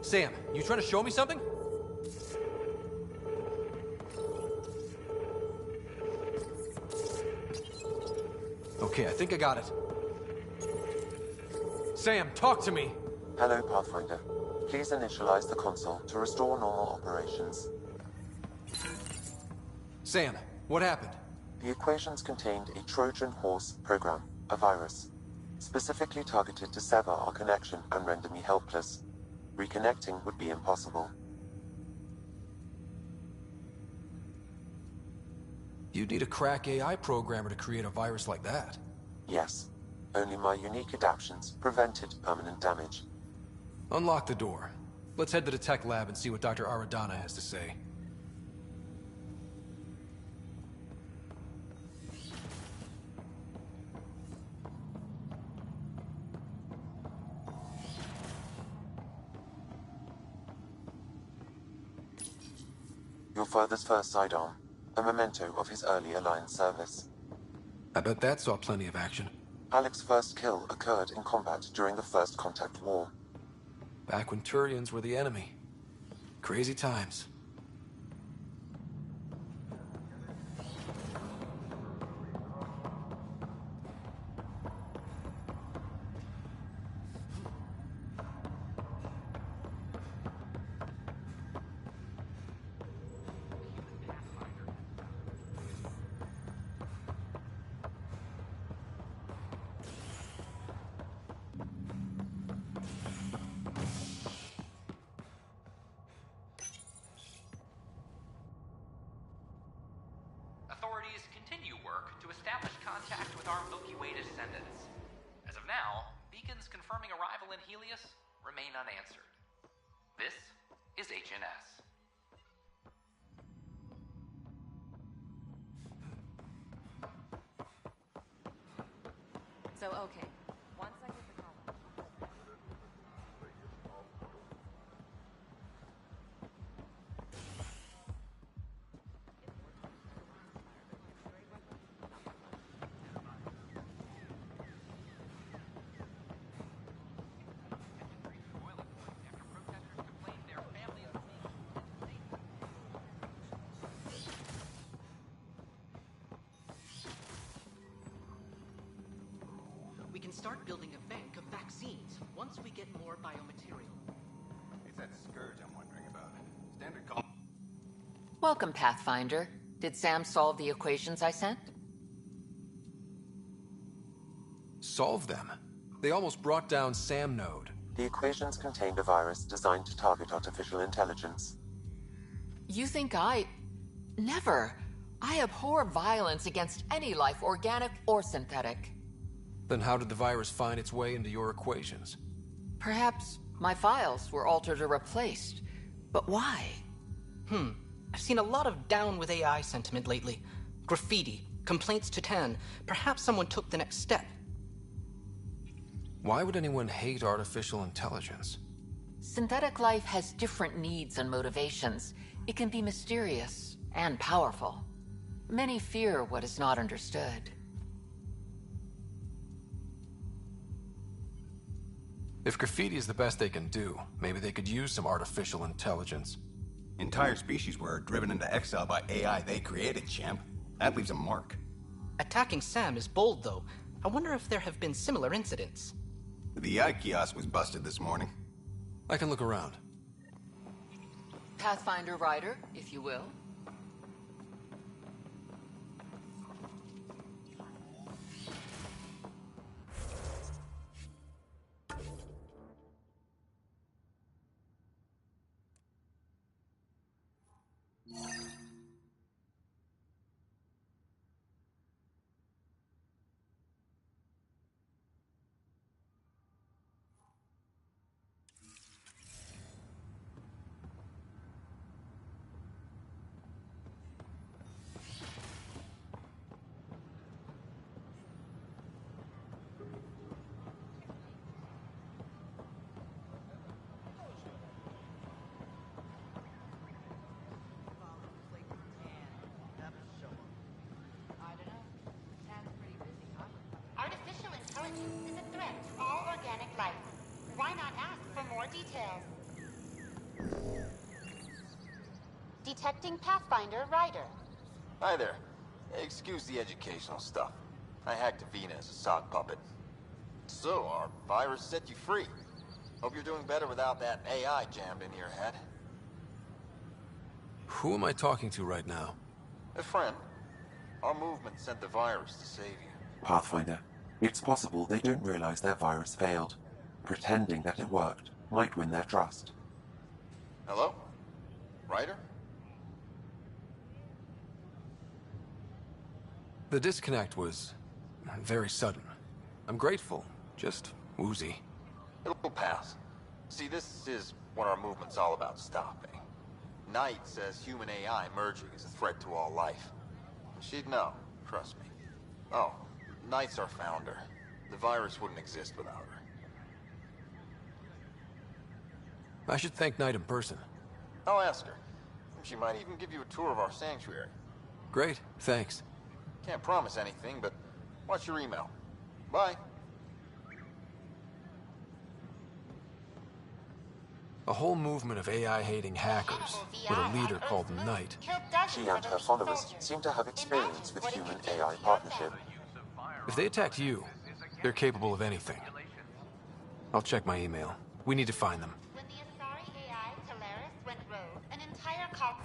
Sam, you trying to show me something? Okay, I think I got it. Sam, talk to me! Hello, Pathfinder. Please initialize the console to restore normal operations. Sam, what happened? The equations contained a Trojan horse program, a virus, specifically targeted to sever our connection and render me helpless. Reconnecting would be impossible. You'd need a crack AI programmer to create a virus like that. Yes. Only my unique adaptions prevented permanent damage. Unlock the door. Let's head to the tech lab and see what Dr. Aradana has to say. Your father's first sidearm, a memento of his early Alliance service. I bet that saw plenty of action. Alec's first kill occurred in combat during the First Contact War. Back when Turians were the enemy. Crazy times. Authorities continue work to establish contact with our Milky Way descendants. As of now, beacons confirming arrival in Helios remain unanswered. This is HNS. So, okay. Once I get the call. We can start building a bank of vaccines once we get more biomaterial. It's that scourge I'm wondering about. Standard call. Welcome, Pathfinder. Did Sam solve the equations I sent? Solve them? They almost brought down Sam Node. The equations contained a virus designed to target artificial intelligence. You think Never. I abhor violence against any life, organic or synthetic. Then how did the virus find its way into your equations? Perhaps my files were altered or replaced. But why? I've seen a lot of down with AI sentiment lately. Graffiti, complaints to Tan. Perhaps someone took the next step. Why would anyone hate artificial intelligence? Synthetic life has different needs and motivations. It can be mysterious and powerful. Many fear what is not understood. If graffiti is the best they can do, maybe they could use some artificial intelligence. Entire species were driven into exile by AI they created, champ. That leaves a mark. Attacking Sam is bold, though. I wonder if there have been similar incidents. The eye kiosk was busted this morning. I can look around. Pathfinder Rider, if you will. Artificial intelligence is a threat to all organic life. Why not ask for more details? Detecting Pathfinder Rider. Hi there. Excuse the educational stuff. I hacked Avina as a sock puppet. So, our virus set you free. Hope you're doing better without that AI jammed into your head. Who am I talking to right now? A friend. Our movement sent the virus to save you. Pathfinder, it's possible they don't realize their virus failed. Pretending that it worked might win their trust. Hello? Ryder? The disconnect was very sudden. I'm grateful, just woozy. It'll pass. See, this is what our movement's all about stopping. Knight says human AI merging is a threat to all life. She'd know, trust me. Oh, Knight's our founder. The virus wouldn't exist without her. I should thank Knight in person. I'll ask her. She might even give you a tour of our sanctuary. Great, thanks. Can't promise anything, but watch your email. Bye. A whole movement of AI-hating hackers, with a leader called Knight. She and her followers seem to have experience with human-AI partnership. If they attacked you, they're capable of anything. I'll check my email. We need to find them. When the Asari AI Talaris went rogue, an entire cop...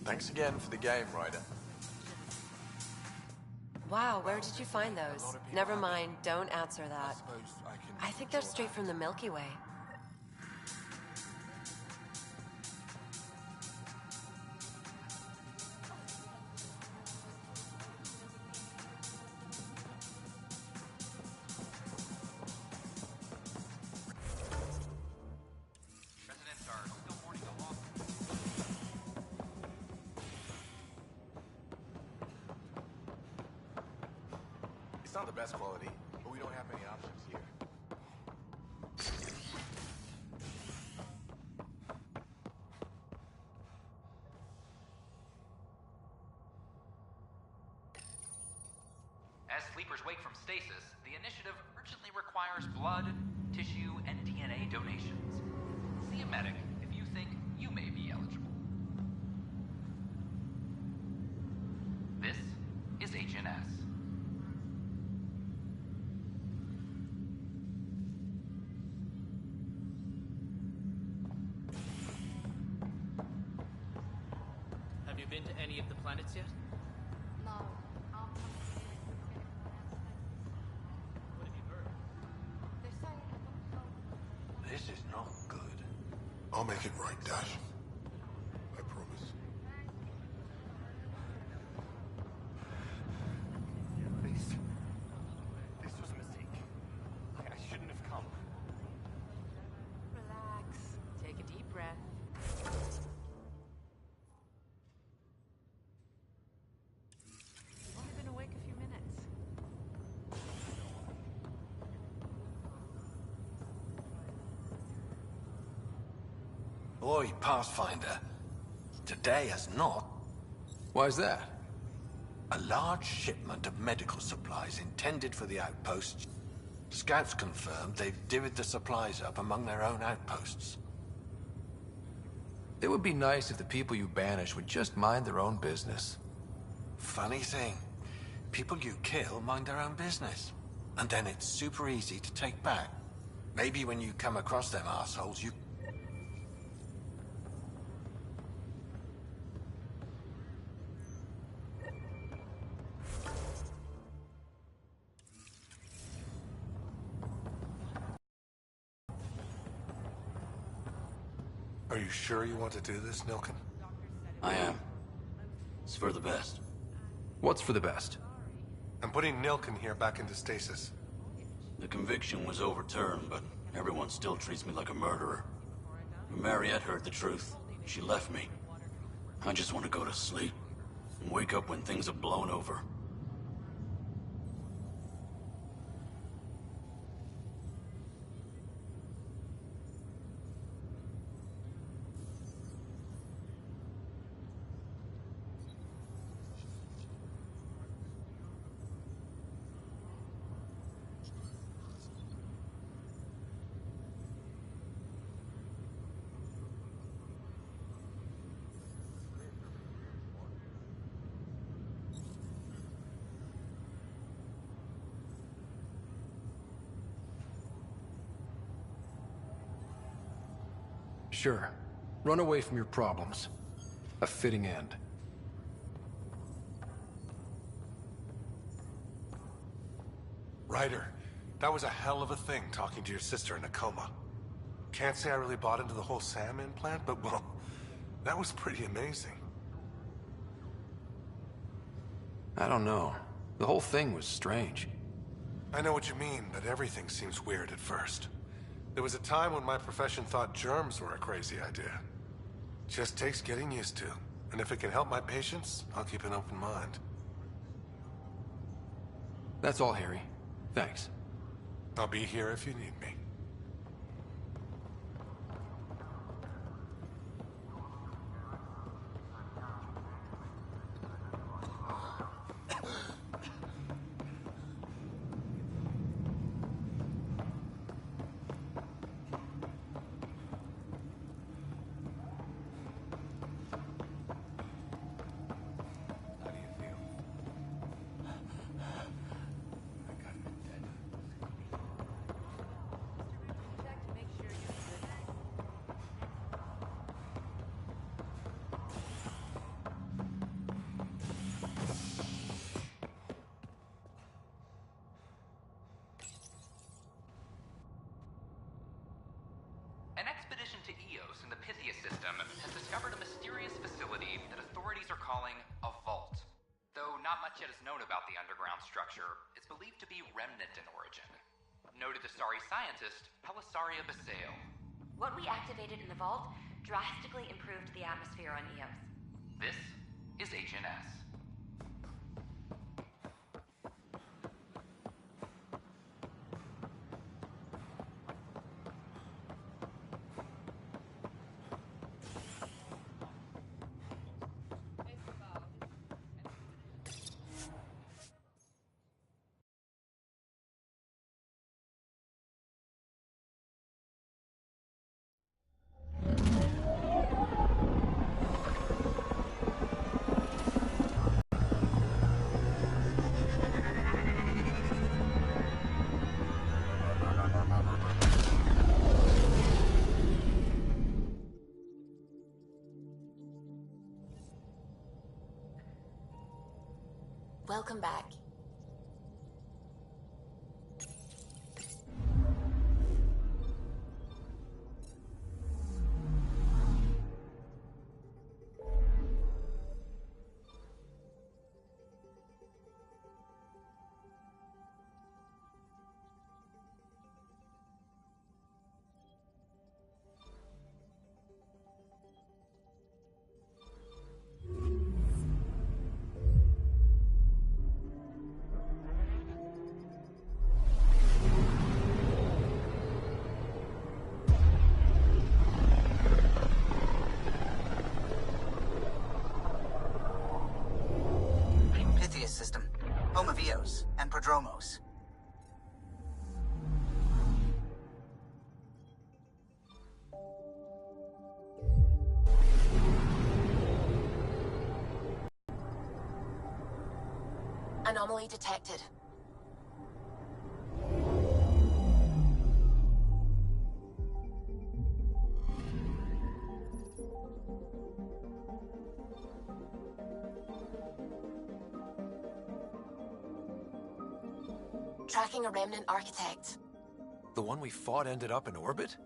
Thanks again for the game, Ryder. Wow, where did you find those? Never mind, don't answer that. I think they're straight from the Milky Way. Residents are still mourning the loss. It's not the best quality, but we don't have many options here. As sleepers wake from stasis, the initiative urgently requires blood, tissue, and DNA donations. See a medic if you think you may be eligible. This is HNS. Have you been to any of the planets yet? No. What have you heard? This is not good. I'll make it right, Dash. I promise. This was a mistake. I shouldn't have come. Relax. Take a deep breath. You've only been awake a few minutes. Oi, Pathfinder. Today has not. Why's that? A large shipment of medical supplies intended for the outposts. Scouts confirmed they've divvied the supplies up among their own outposts. It would be nice if the people you banish would just mind their own business. Funny thing. People you kill mind their own business. And then it's super easy to take back. Maybe when you come across them assholes, you... Are you sure you want to do this, Nilken? I am. It's for the best. What's for the best? I'm putting Nilken here back into stasis. The conviction was overturned, but everyone still treats me like a murderer. When Mariette heard the truth, she left me. I just want to go to sleep and wake up when things have blown over. Sure. Run away from your problems. A fitting end. Ryder, that was a hell of a thing talking to your sister in a coma. Can't say I really bought into the whole Sam implant, but well, that was pretty amazing. I don't know. The whole thing was strange. I know what you mean, but everything seems weird at first. There was a time when my profession thought germs were a crazy idea. Just takes getting used to. And if it can help my patients, I'll keep an open mind. That's all, Harry. Thanks. I'll be here if you need me. calling a vault. Though not much yet is known about the underground structure, it's believed to be remnant in origin. Noted Astari scientist Pelisaria Basale. What we activated in the vault drastically improved the atmosphere on Eos. This is HNS. Welcome back. System, home of Eos and Prodromos. Anomaly detected. Tracking a remnant architect. The one we fought ended up in orbit?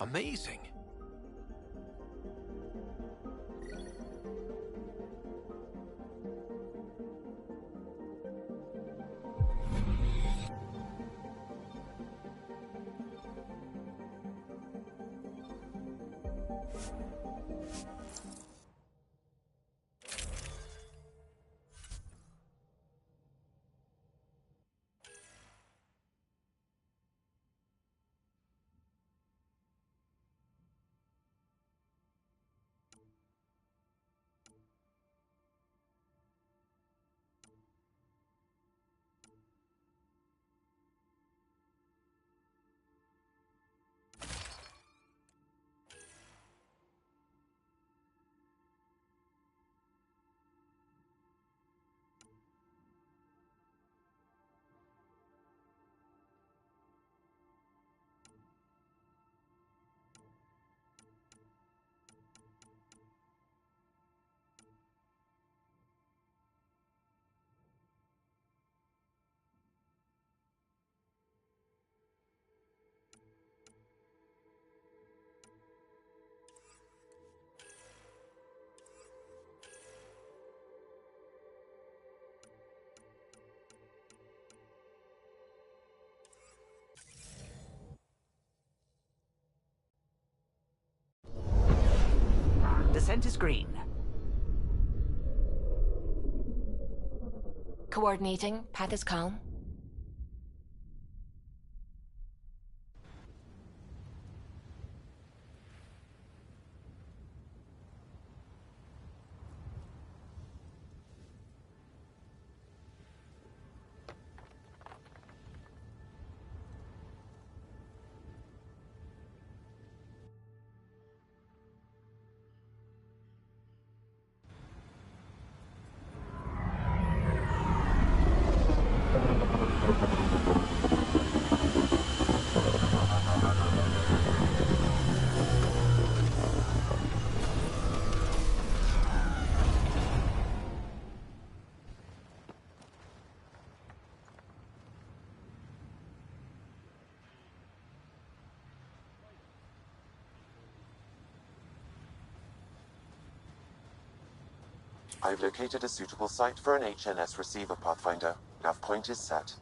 Amazing. Descent is green. Coordinating. Path is calm. I've located a suitable site for an HNS receiver, Pathfinder. Nav point is set.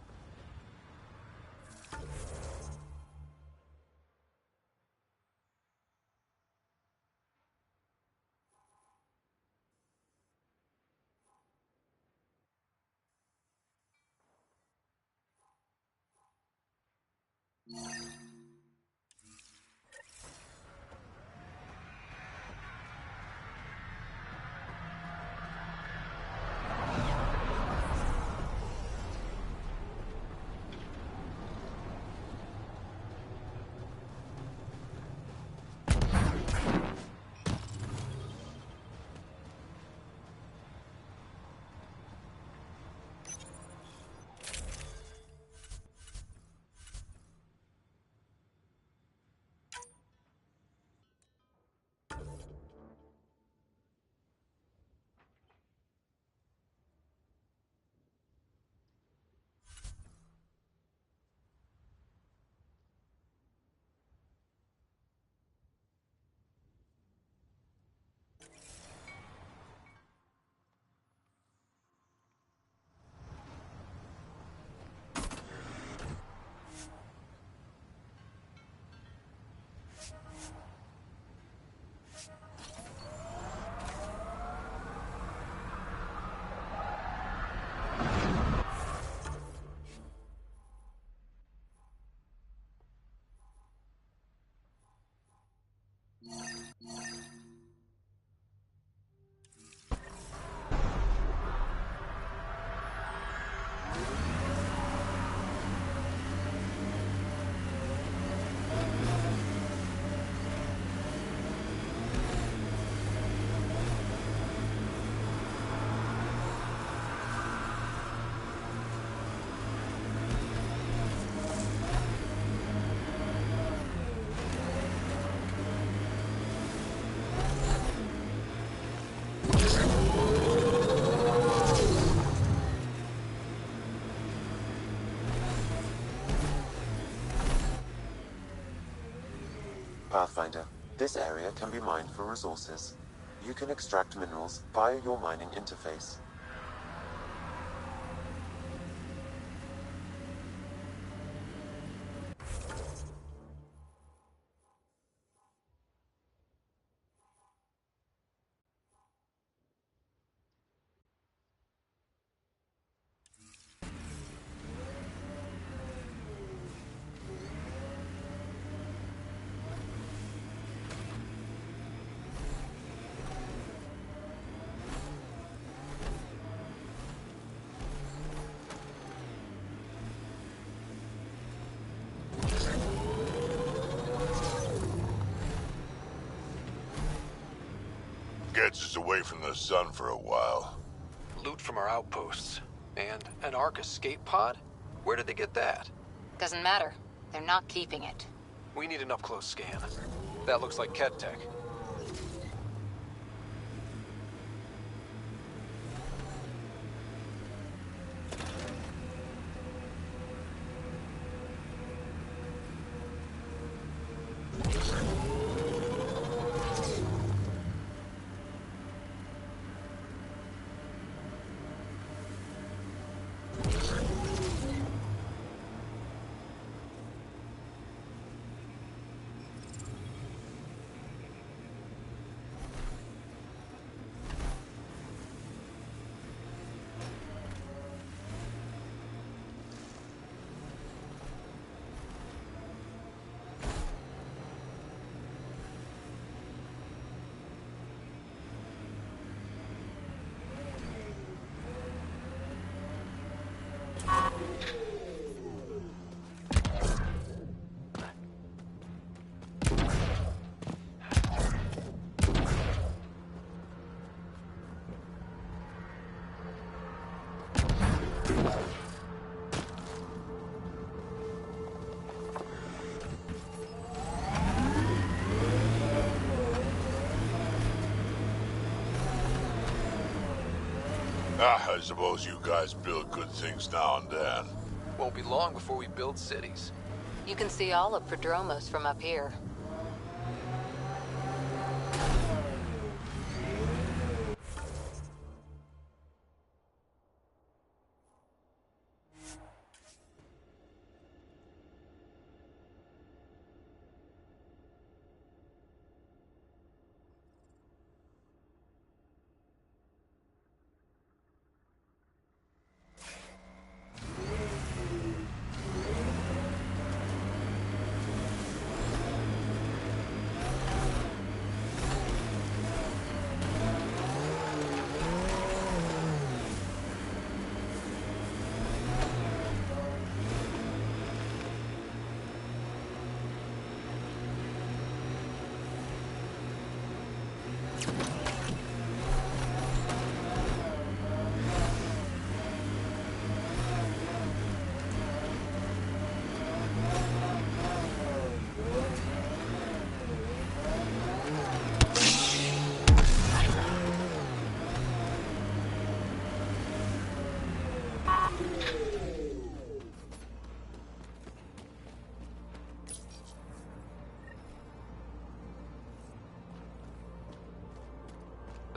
Pathfinder, this area can be mined for resources. You can extract minerals via your mining interface. Gets us away from the sun for a while. Loot from our outposts. And an Ark escape pod? Where did they get that? Doesn't matter. They're not keeping it. We need an up-close scan. That looks like Ket Tech. I suppose you guys build good things now and then. Won't be long before we build cities. You can see all of Prodromos from up here.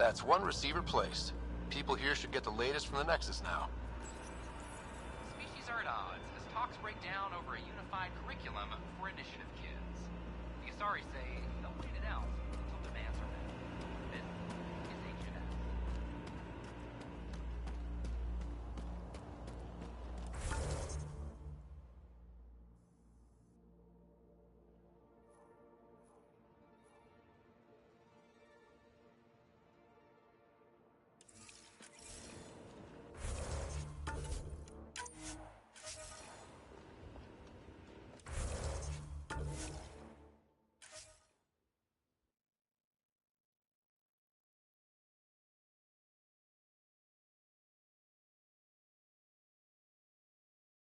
That's one receiver placed. People here should get the latest from the Nexus now. Species are at odds as talks break down over a unified curriculum for initiative kids. The Asari say